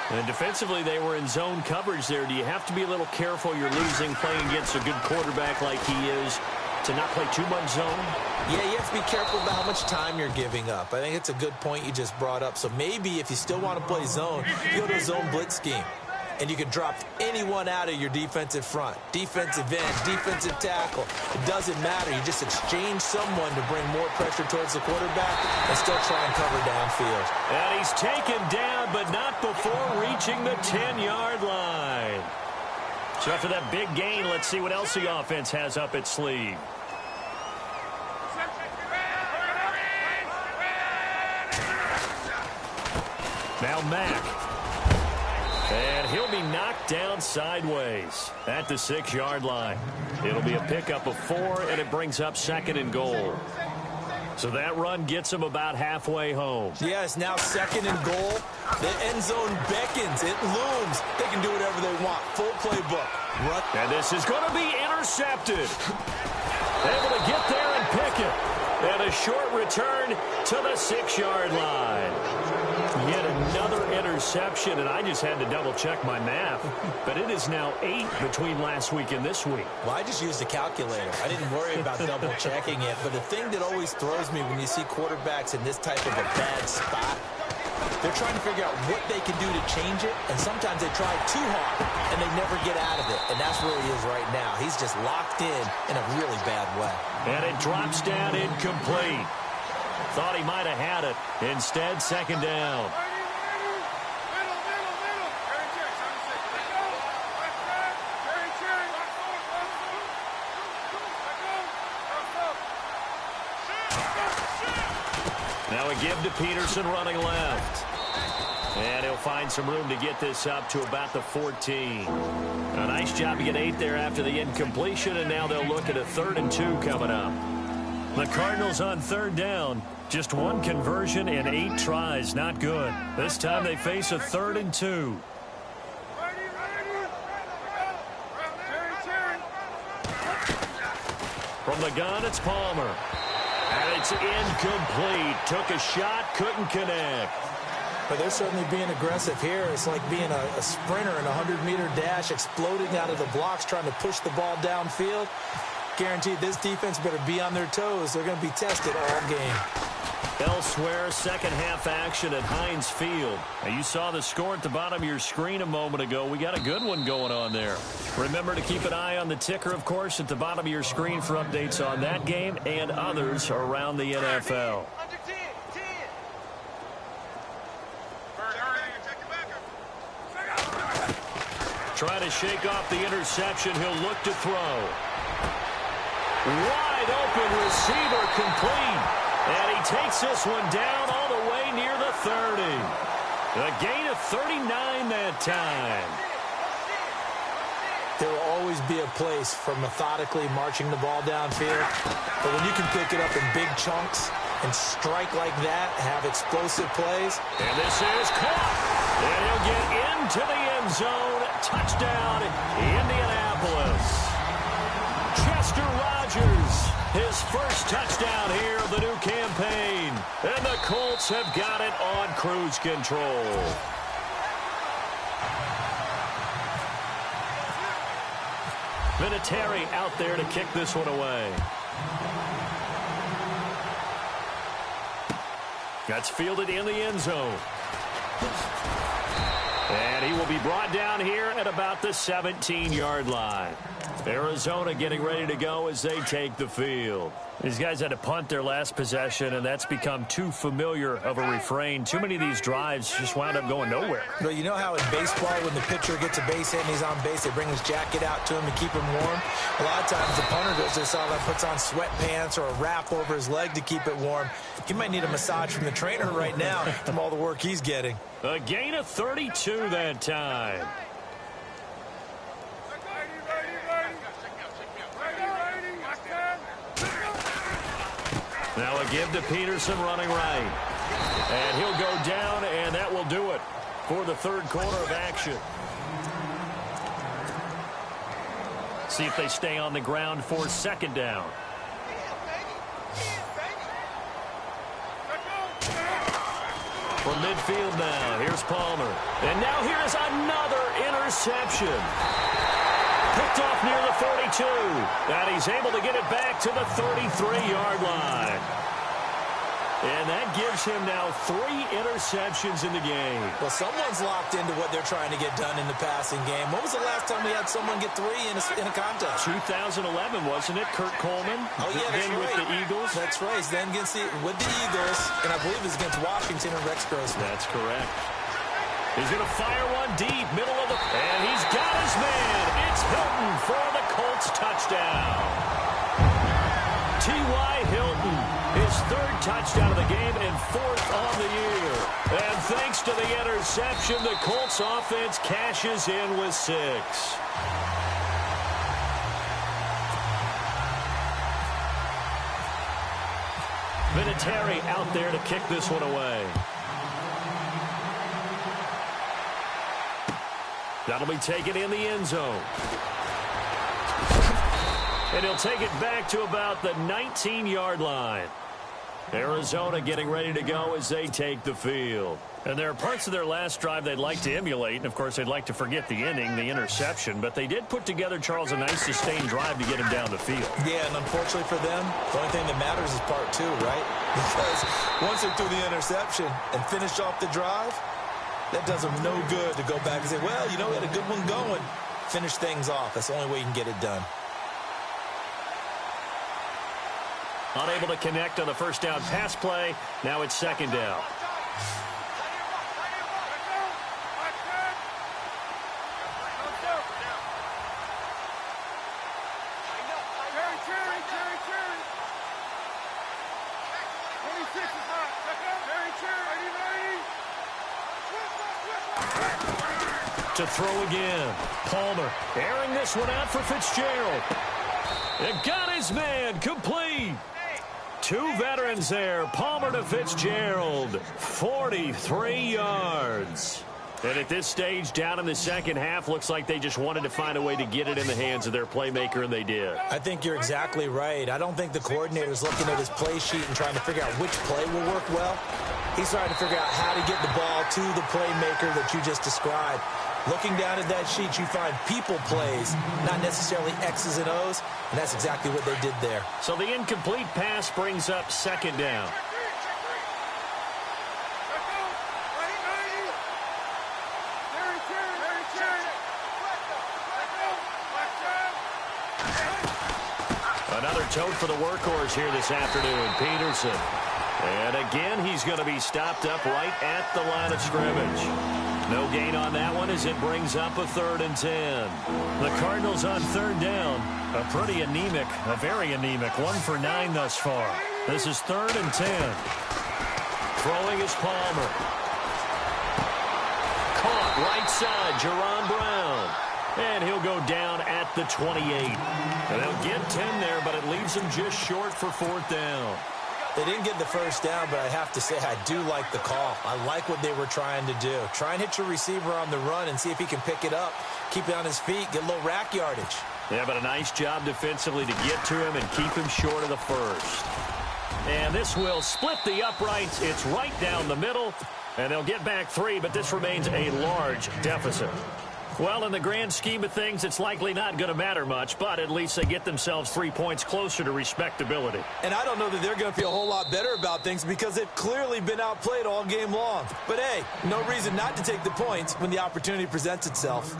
And defensively, they were in zone coverage there. Do you have to be a little careful? You're losing, playing against a good quarterback like he is, to not play too much zone? Yeah, you have to be careful about how much time you're giving up. I think it's a good point you just brought up. So maybe if you still want to play zone, you go to a zone blitz scheme. And you can drop anyone out of your defensive front. Defensive end, defensive tackle. It doesn't matter. You just exchange someone to bring more pressure towards the quarterback and still try and cover downfield. And he's taken down, but not before reaching the 10-yard line. So after that big gain, let's see what else the offense has up its sleeve. Now Mack. And he'll be knocked down sideways at the 6-yard line. It'll be a pickup of 4, and it brings up second and goal. So that run gets him about halfway home. Yeah, it's now second and goal. The end zone beckons. It looms. They can do whatever they want. Full playbook. Run. And this is going to be intercepted. Able to get there and pick it. And a short return to the 6-yard line. Yet another interception, and I just had to double-check my math. But it is now 8 between last week and this week. Well, I just used a calculator. I didn't worry about double-checking it. But the thing that always throws me when you see quarterbacks in this type of a bad spot, they're trying to figure out what they can do to change it, and sometimes they try too hard, and they never get out of it. And that's where he is right now. He's just locked in a really bad way. And it drops down incomplete. Thought he might have had it. Instead, second down. Now a give to Peterson running left. And he'll find some room to get this up to about the 14. A nice job to get 8 there after the incompletion, and now they'll look at a 3rd and 2 coming up. The Cardinals on third down. Just 1 conversion and 8 tries. Not good. This time they face a 3rd and 2. From the gun, it's Palmer. And it's incomplete. Took a shot, couldn't connect. But they're certainly being aggressive here. It's like being a sprinter in a 100-meter dash, exploding out of the blocks, trying to push the ball downfield. Guaranteed this defense better be on their toes. They're going to be tested all game. Elsewhere, second half action at Heinz Field. Now, you saw the score at the bottom of your screen a moment ago. We got a good one going on there. Remember to keep an eye on the ticker, of course, at the bottom of your screen for updates on that game and others around the NFL. Trying to shake off the interception. He'll look to throw. Wide open receiver, complete. And he takes this one down all the way near the 30. A gain of 39 that time. There will always be a place for methodically marching the ball downfield. But when you can pick it up in big chunks and strike like that, have explosive plays. And this is caught. And he'll get into the end zone. Touchdown, Indianapolis. Chester Rogers, his first touchdown here of the new campaign. And the Colts have got it on cruise control. Vinatieri out there to kick this one away. That's fielded in the end zone. And he will be brought down here at about the 17-yard line. Arizona getting ready to go as they take the field. These guys had to punt their last possession, and that's become too familiar of a refrain. Too many of these drives just wound up going nowhere. But you know how in baseball, when the pitcher gets a base hit and he's on base, they bring his jacket out to him to keep him warm? A lot of times the punter does this, all that puts on sweatpants or a wrap over his leg to keep it warm. He might need a massage from the trainer right now from all the work he's getting. A gain of 32 that time. Now a give to Peterson running right. And he'll go down, and that will do it for the third quarter of action. See if they stay on the ground for second down. From midfield now, here's Palmer. And now here is another interception. Picked off near the 42. And he's able to get it back to the 33-yard line. And that gives him now 3 interceptions in the game. Well, someone's locked into what they're trying to get done in the passing game. When was the last time we had someone get 3 in a contest? 2011, wasn't it? Kurt Coleman. Oh, yeah, that's then right. with the Eagles. That's right. Then with the Eagles, and I believe it's against Washington and Rex Grossman. That's correct. He's going to fire one deep, middle of the... And he's got his man. It's Hilton for the Colts touchdown. T.Y. Hilton, his 3rd touchdown of the game and 4th on the year. And thanks to the interception, the Colts offense cashes in with 6. Vinatieri out there to kick this one away. That'll be taken in the end zone. And he'll take it back to about the 19-yard line. Arizona getting ready to go as they take the field. And there are parts of their last drive they'd like to emulate. And, of course, they'd like to forget the inning, the interception. But they did put together, Charles, a nice sustained drive to get him down the field. Yeah, and unfortunately for them, the only thing that matters is part 2, right? Because once they threw the interception and finished off the drive, that does them no good to go back and say, well, you know, we had a good one going. Finish things off. That's the only way you can get it done. Unable to connect on the first down pass play. Now it's second down. To throw again. Palmer airing this one out for Fitzgerald. It got his man complete. 2 veterans there. Palmer to Fitzgerald. 43 yards. And at this stage, down in the second half, looks like they just wanted to find a way to get it in the hands of their playmaker, and they did. I think you're exactly right. I don't think the coordinator's looking at his play sheet and trying to figure out which play will work well. He's trying to figure out how to get the ball to the playmaker that you just described. Looking down at that sheet, you find people plays, not necessarily X's and O's, and that's exactly what they did there. So the incomplete pass brings up second down. Another tote for the workhorse here this afternoon, Peterson. And again, he's going to be stopped up right at the line of scrimmage. No gain on that one as it brings up a 3rd and 10. The Cardinals on 3rd down. A pretty anemic, a very anemic 1 for 9 thus far. This is 3rd and 10. Throwing is Palmer. Caught right side, Jerron Brown. And he'll go down at the 28. And they'll get 10 there, but it leaves them just short for 4th down. They didn't get the first down, but I have to say I do like the call. I like what they were trying to do. Try and hit your receiver on the run and see if he can pick it up, keep it on his feet, get a little rack yardage. Yeah, but a nice job defensively to get to him and keep him short of the first. And this will split the uprights. It's right down the middle, and they'll get back 3, but this remains a large deficit. Well, in the grand scheme of things, it's likely not going to matter much, but at least they get themselves 3 points closer to respectability. And I don't know that they're going to feel a whole lot better about things because they've clearly been outplayed all game long. But, hey, no reason not to take the points when the opportunity presents itself.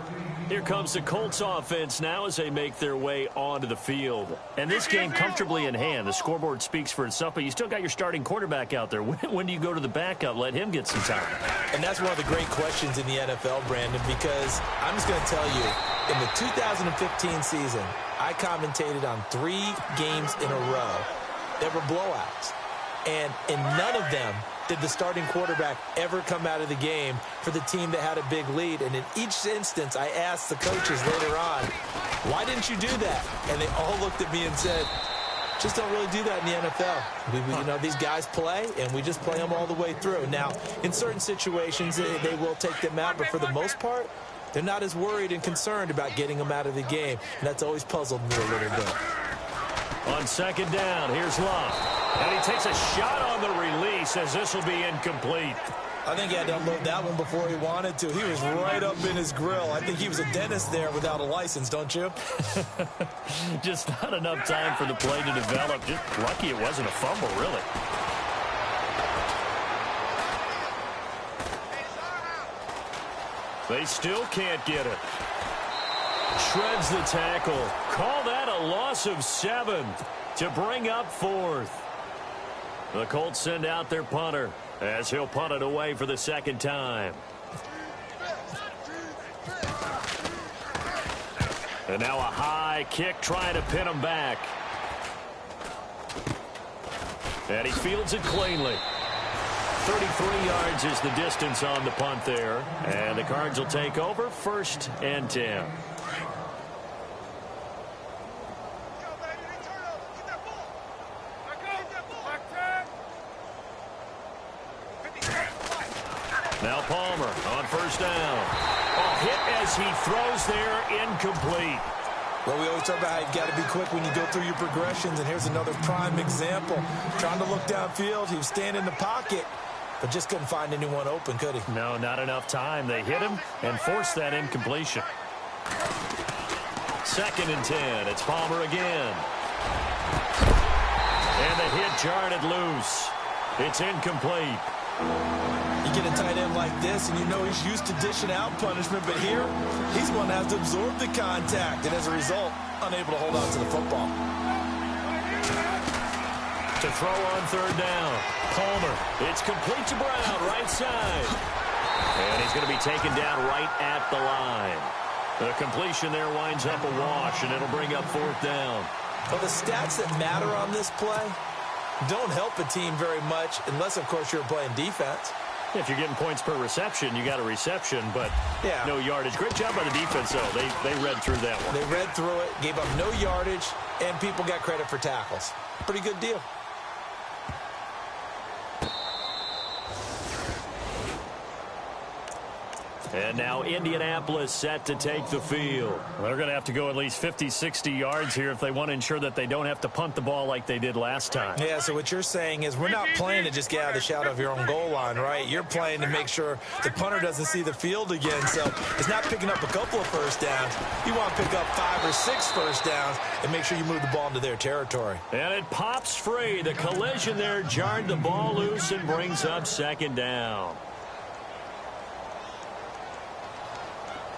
Here comes the Colts offense now as they make their way onto the field. And this game comfortably in hand. The scoreboard speaks for itself, but you still got your starting quarterback out there. When do you go to the backup? Let him get some time. And that's one of the great questions in the NFL, Brandon, because I'm just going to tell you, in the 2015 season, I commentated on 3 games in a row that were blowouts. And in none of them did the starting quarterback ever come out of the game for the team that had a big lead. And in each instance, I asked the coaches later on, why didn't you do that? And they all looked at me and said, just don't really do that in the NFL. You know, these guys play, and we just play them all the way through. Now, in certain situations, they will take them out, but for the most part, they're not as worried and concerned about getting them out of the game. And that's always puzzled me a little bit. On 2nd down, here's Love. And he takes a shot on the release as this will be incomplete. I think he had to unload that one before he wanted to. He was right up in his grill. I think he was a dentist there without a license, don't you? Just not enough time for the play to develop. Just lucky it wasn't a fumble, really. They still can't get it. Shreds the tackle. Call that a loss of 7 to bring up 4th. The Colts send out their punter as he'll punt it away for the 2nd time. And now a high kick trying to pin him back. And he fields it cleanly. 33 yards is the distance on the punt there. And the Cards will take over 1st and 10. Now Palmer on 1st down. A hit as he throws there, incomplete. Well, we always talk about how you've got to be quick when you go through your progressions, and here's another prime example. Trying to look downfield, he was standing in the pocket, but just couldn't find anyone open, could he? No, not enough time. They hit him and forced that incompletion. 2nd and 10. It's Palmer again. And the hit jarred it loose. It's incomplete. You get a tight end like this, and you know he's used to dishing out punishment, but here, he's one that has to absorb the contact, and as a result, unable to hold on to the football. To throw on 3rd down. Palmer. It's complete to Brown, right side. And he's going to be taken down right at the line. The completion there winds up a wash, and it'll bring up 4th down. Well, the stats that matter on this play don't help a team very much, unless, of course, you're playing defense. If you're getting points per reception, you got a reception, but no yardage. Great job by the defense, though. They read through that one. They read through it, gave up no yardage, and people got credit for tackles. Pretty good deal. And now Indianapolis set to take the field. They're going to have to go at least 50, 60 yards here if they want to ensure that they don't have to punt the ball like they did last time. Yeah, so what you're saying is we're not playing to just get out of the shadow of your own goal line, right? You're playing to make sure the punter doesn't see the field again. So it's not picking up a couple of first downs. You want to pick up 5 or 6 first downs and make sure you move the ball into their territory. And it pops free. The collision there jarred the ball loose and brings up second down.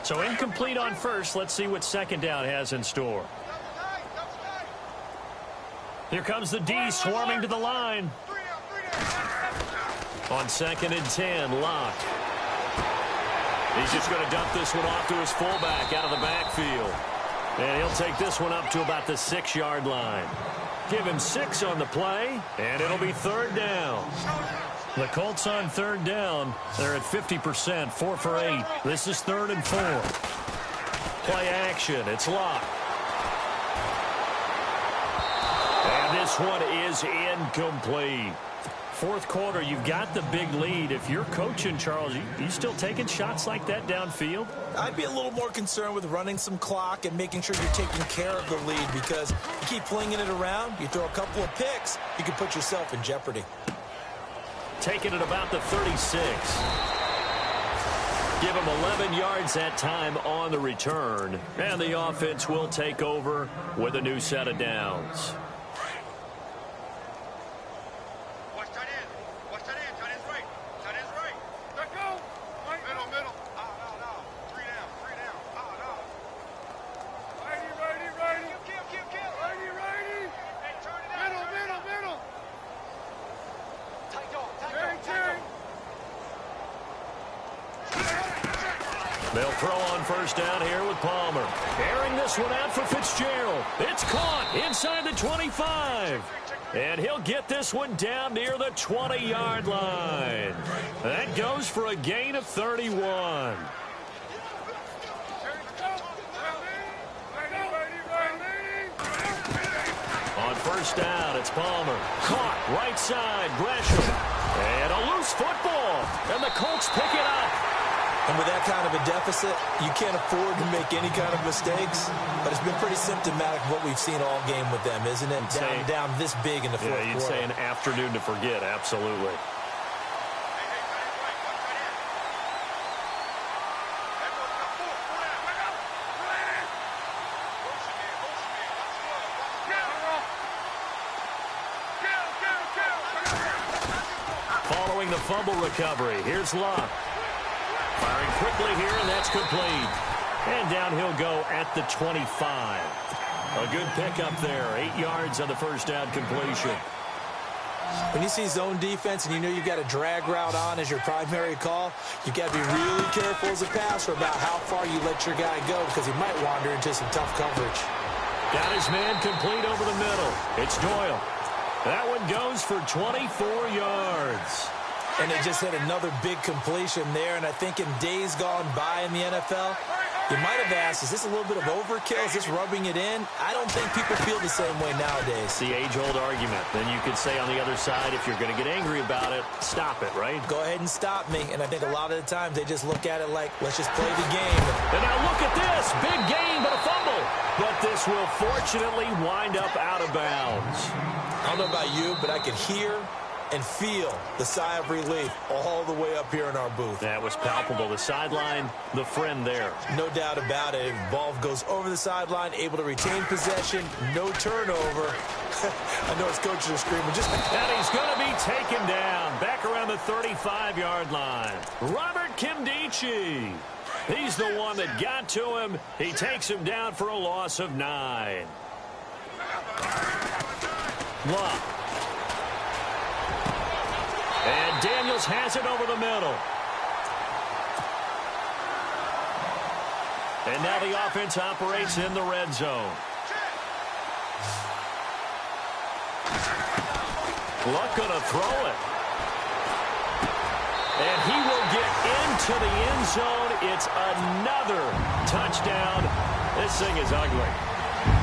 So incomplete on first. Let's see what second down has in store. Here comes the D swarming to the line. On 2nd and 10, Locke. He's just going to dump this one off to his fullback out of the backfield. And he'll take this one up to about the 6-yard line. Give him 6 on the play, and it'll be 3rd down. The Colts on 3rd down. They're at 50%, 4 for 8. This is 3rd and 4. Play action. It's Locke. And this one is incomplete. 4th quarter, you've got the big lead. If you're coaching, Charles, you still taking shots like that downfield? I'd be a little more concerned with running some clock and making sure you're taking care of the lead, because you keep flinging it around, you throw a couple of picks, you can put yourself in jeopardy. Taking it about the 36. Give him 11 yards that time on the return. And the offense will take over with a new set of downs. They'll throw on first down here with Palmer. Airing this one out for Fitzgerald. It's caught inside the 25. And he'll get this one down near the 20-yard line. That goes for a gain of 31. On first down, it's Palmer. Caught right side, Gresham. And a loose football. And the Colts pick it up. And with that kind of a deficit, you can't afford to make any kind of mistakes. But it's been pretty symptomatic of what we've seen all game with them, isn't it? Down this big in the fourth quarter. Yeah, you'd say an afternoon to forget, absolutely. Following the fumble recovery, here's Locke. Firing quickly here, and that's complete. And down he'll go at the 25. A good pickup there. 8 yards on the first down completion. When you see zone defense and you know you've got a drag route on as your primary call, you've got to be really careful as a passer about how far you let your guy go, because he might wander into some tough coverage. Got his man complete over the middle. It's Doyle. That one goes for 24 yards. And they just hit another big completion there. And I think in days gone by in the NFL, you might have asked, is this a little bit of overkill? Is this rubbing it in? I don't think people feel the same way nowadays. The age-old argument. Then you could say on the other side, if you're going to get angry about it, stop it, right? Go ahead and stop me. And I think a lot of the times they just look at it like, let's just play the game. And now look at this. Big gain, but a fumble. But this will fortunately wind up out of bounds. I don't know about you, but I could hear and feel the sigh of relief all the way up here in our booth. That was palpable. The sideline, the friend there. No doubt about it. Ball goes over the sideline, able to retain possession, no turnover. I know his coaches are screaming. And he's going to be taken down back around the 35-yard line. Robert Kimdichie. He's the one that got to him. He takes him down for a loss of 9. Locke. And Daniels has it over the middle. And now the offense operates in the red zone. Luck gonna throw it. And he will get into the end zone. It's another touchdown. This thing is ugly.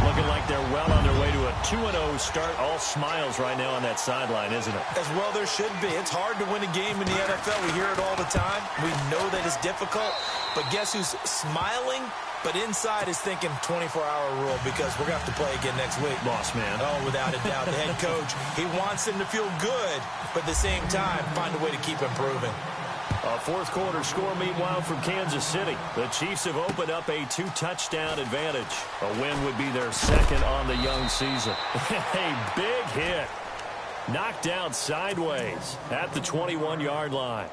Looking like they're well on their way to a 2-0 start. All smiles right now on that sideline, isn't it? As well there should be. It's hard to win a game in the NFL. We hear it all the time. We know that it's difficult. But guess who's smiling? But inside is thinking 24-hour rule because we're going to have to play again next week. Boss man. Oh, without a doubt. The head coach, he wants them to feel good, but at the same time, find a way to keep improving. A fourth quarter score, meanwhile, from Kansas City. The Chiefs have opened up a 2-touchdown advantage. A win would be their second on the young season. A big hit. Knocked out sideways at the 21-yard line.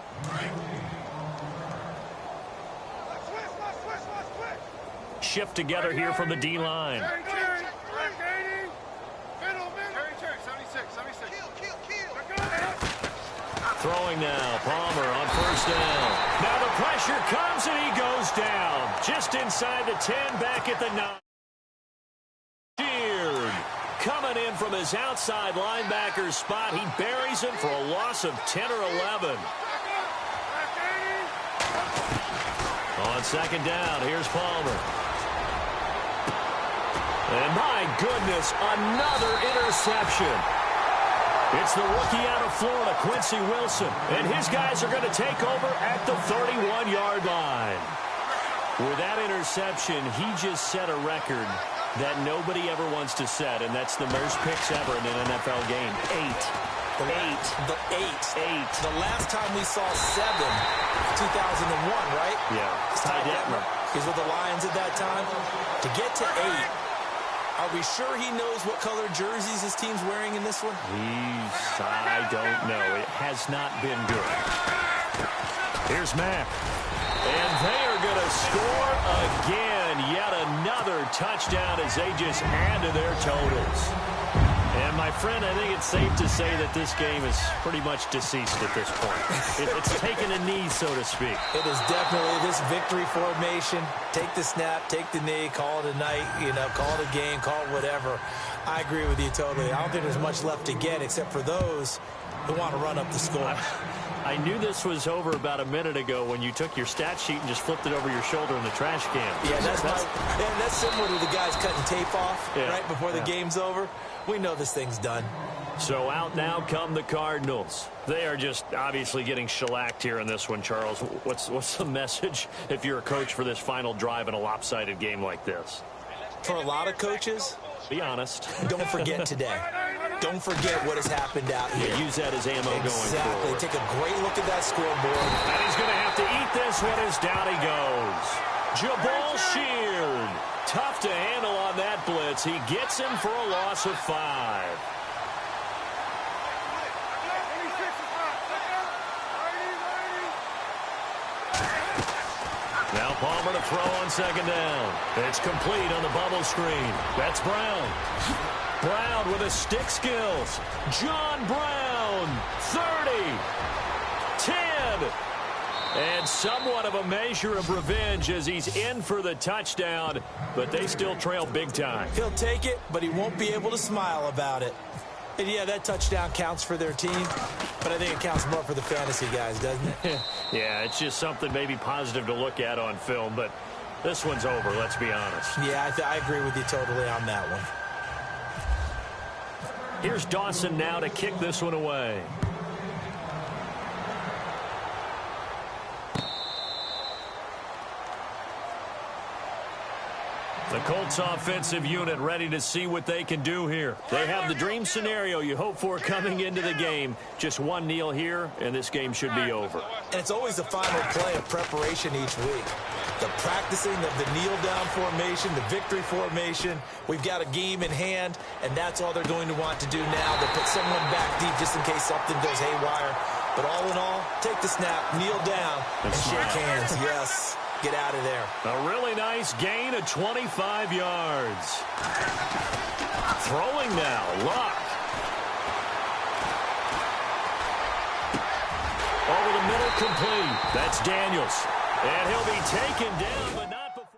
Shift together here from the D-line. Throwing now, Palmer on first down. Now the pressure comes and he goes down. Just inside the 10, back at the 9. Sheared. Coming in from his outside linebacker spot. He buries him for a loss of 10 or 11. On second down, here's Palmer. And my goodness, another interception. It's the rookie out of Florida, Quincy Wilson. And his guys are going to take over at the 31-yard line. With that interception, he just set a record that nobody ever wants to set, and that's the most picks ever in an NFL game. 8. The last time we saw 7, 2001, right? Yeah. Ty Detmer. He's with the Lions at that time. To get to 8, are we sure he knows what color jerseys his team's wearing in this one? I don't know. It has not been good. Here's Mack. And they are going to score again. Yet another touchdown as they just add to their totals. And, my friend, I think it's safe to say that this game is pretty much deceased at this point. It's taken a knee, so to speak. It is definitely this victory formation. Take the snap, take the knee, call it a night, call it a game, call it whatever. I agree with you totally. I don't think there's much left to get except for those who want to run up the score. I knew this was over about a minute ago when you took your stat sheet and just flipped it over your shoulder in the trash can. Yeah, that's similar to the guys cutting tape off right before the game's over. We know this thing's done. So out now come the Cardinals. They are just obviously getting shellacked here in this one, Charles. What's the message if you're a coach for this final drive in a lopsided game like this? For a lot of coaches, be honest. Don't forget today. Don't forget what has happened out here. Yeah, use that as ammo going Exactly. forward. Take a great look at that scoreboard. And he's going to have to eat this one as down he goes. Jabal Sheard. Tough to handle on that blitz. He gets him for a loss of 5. Now Palmer to throw on second down. It's complete on the bubble screen. That's Brown. Brown with his stick skills. John Brown, 30, 10. And somewhat of a measure of revenge as he's in for the touchdown, but they still trail big time. He'll take it, but he won't be able to smile about it. And, yeah, that touchdown counts for their team, but I think it counts more for the fantasy guys, doesn't it? Yeah, it's just something maybe positive to look at on film, but this one's over, let's be honest. Yeah, I agree with you totally on that one. Here's Dawson now to kick this one away. The Colts offensive unit ready to see what they can do here. They have the dream scenario you hope for coming into the game. Just one kneel here, and this game should be over. And it's always the final play of preparation each week. The practicing of the kneel-down formation, the victory formation. We've got a game in hand, and that's all they're going to want to do now. They'll put someone back deep just in case something goes haywire. But all in all, take the snap, kneel down, and shake hands. Yes. Get out of there. A really nice gain of 25 yards. Throwing now, Luck. Over the middle, complete. That's Daniels. And he'll be taken down, but not before.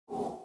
All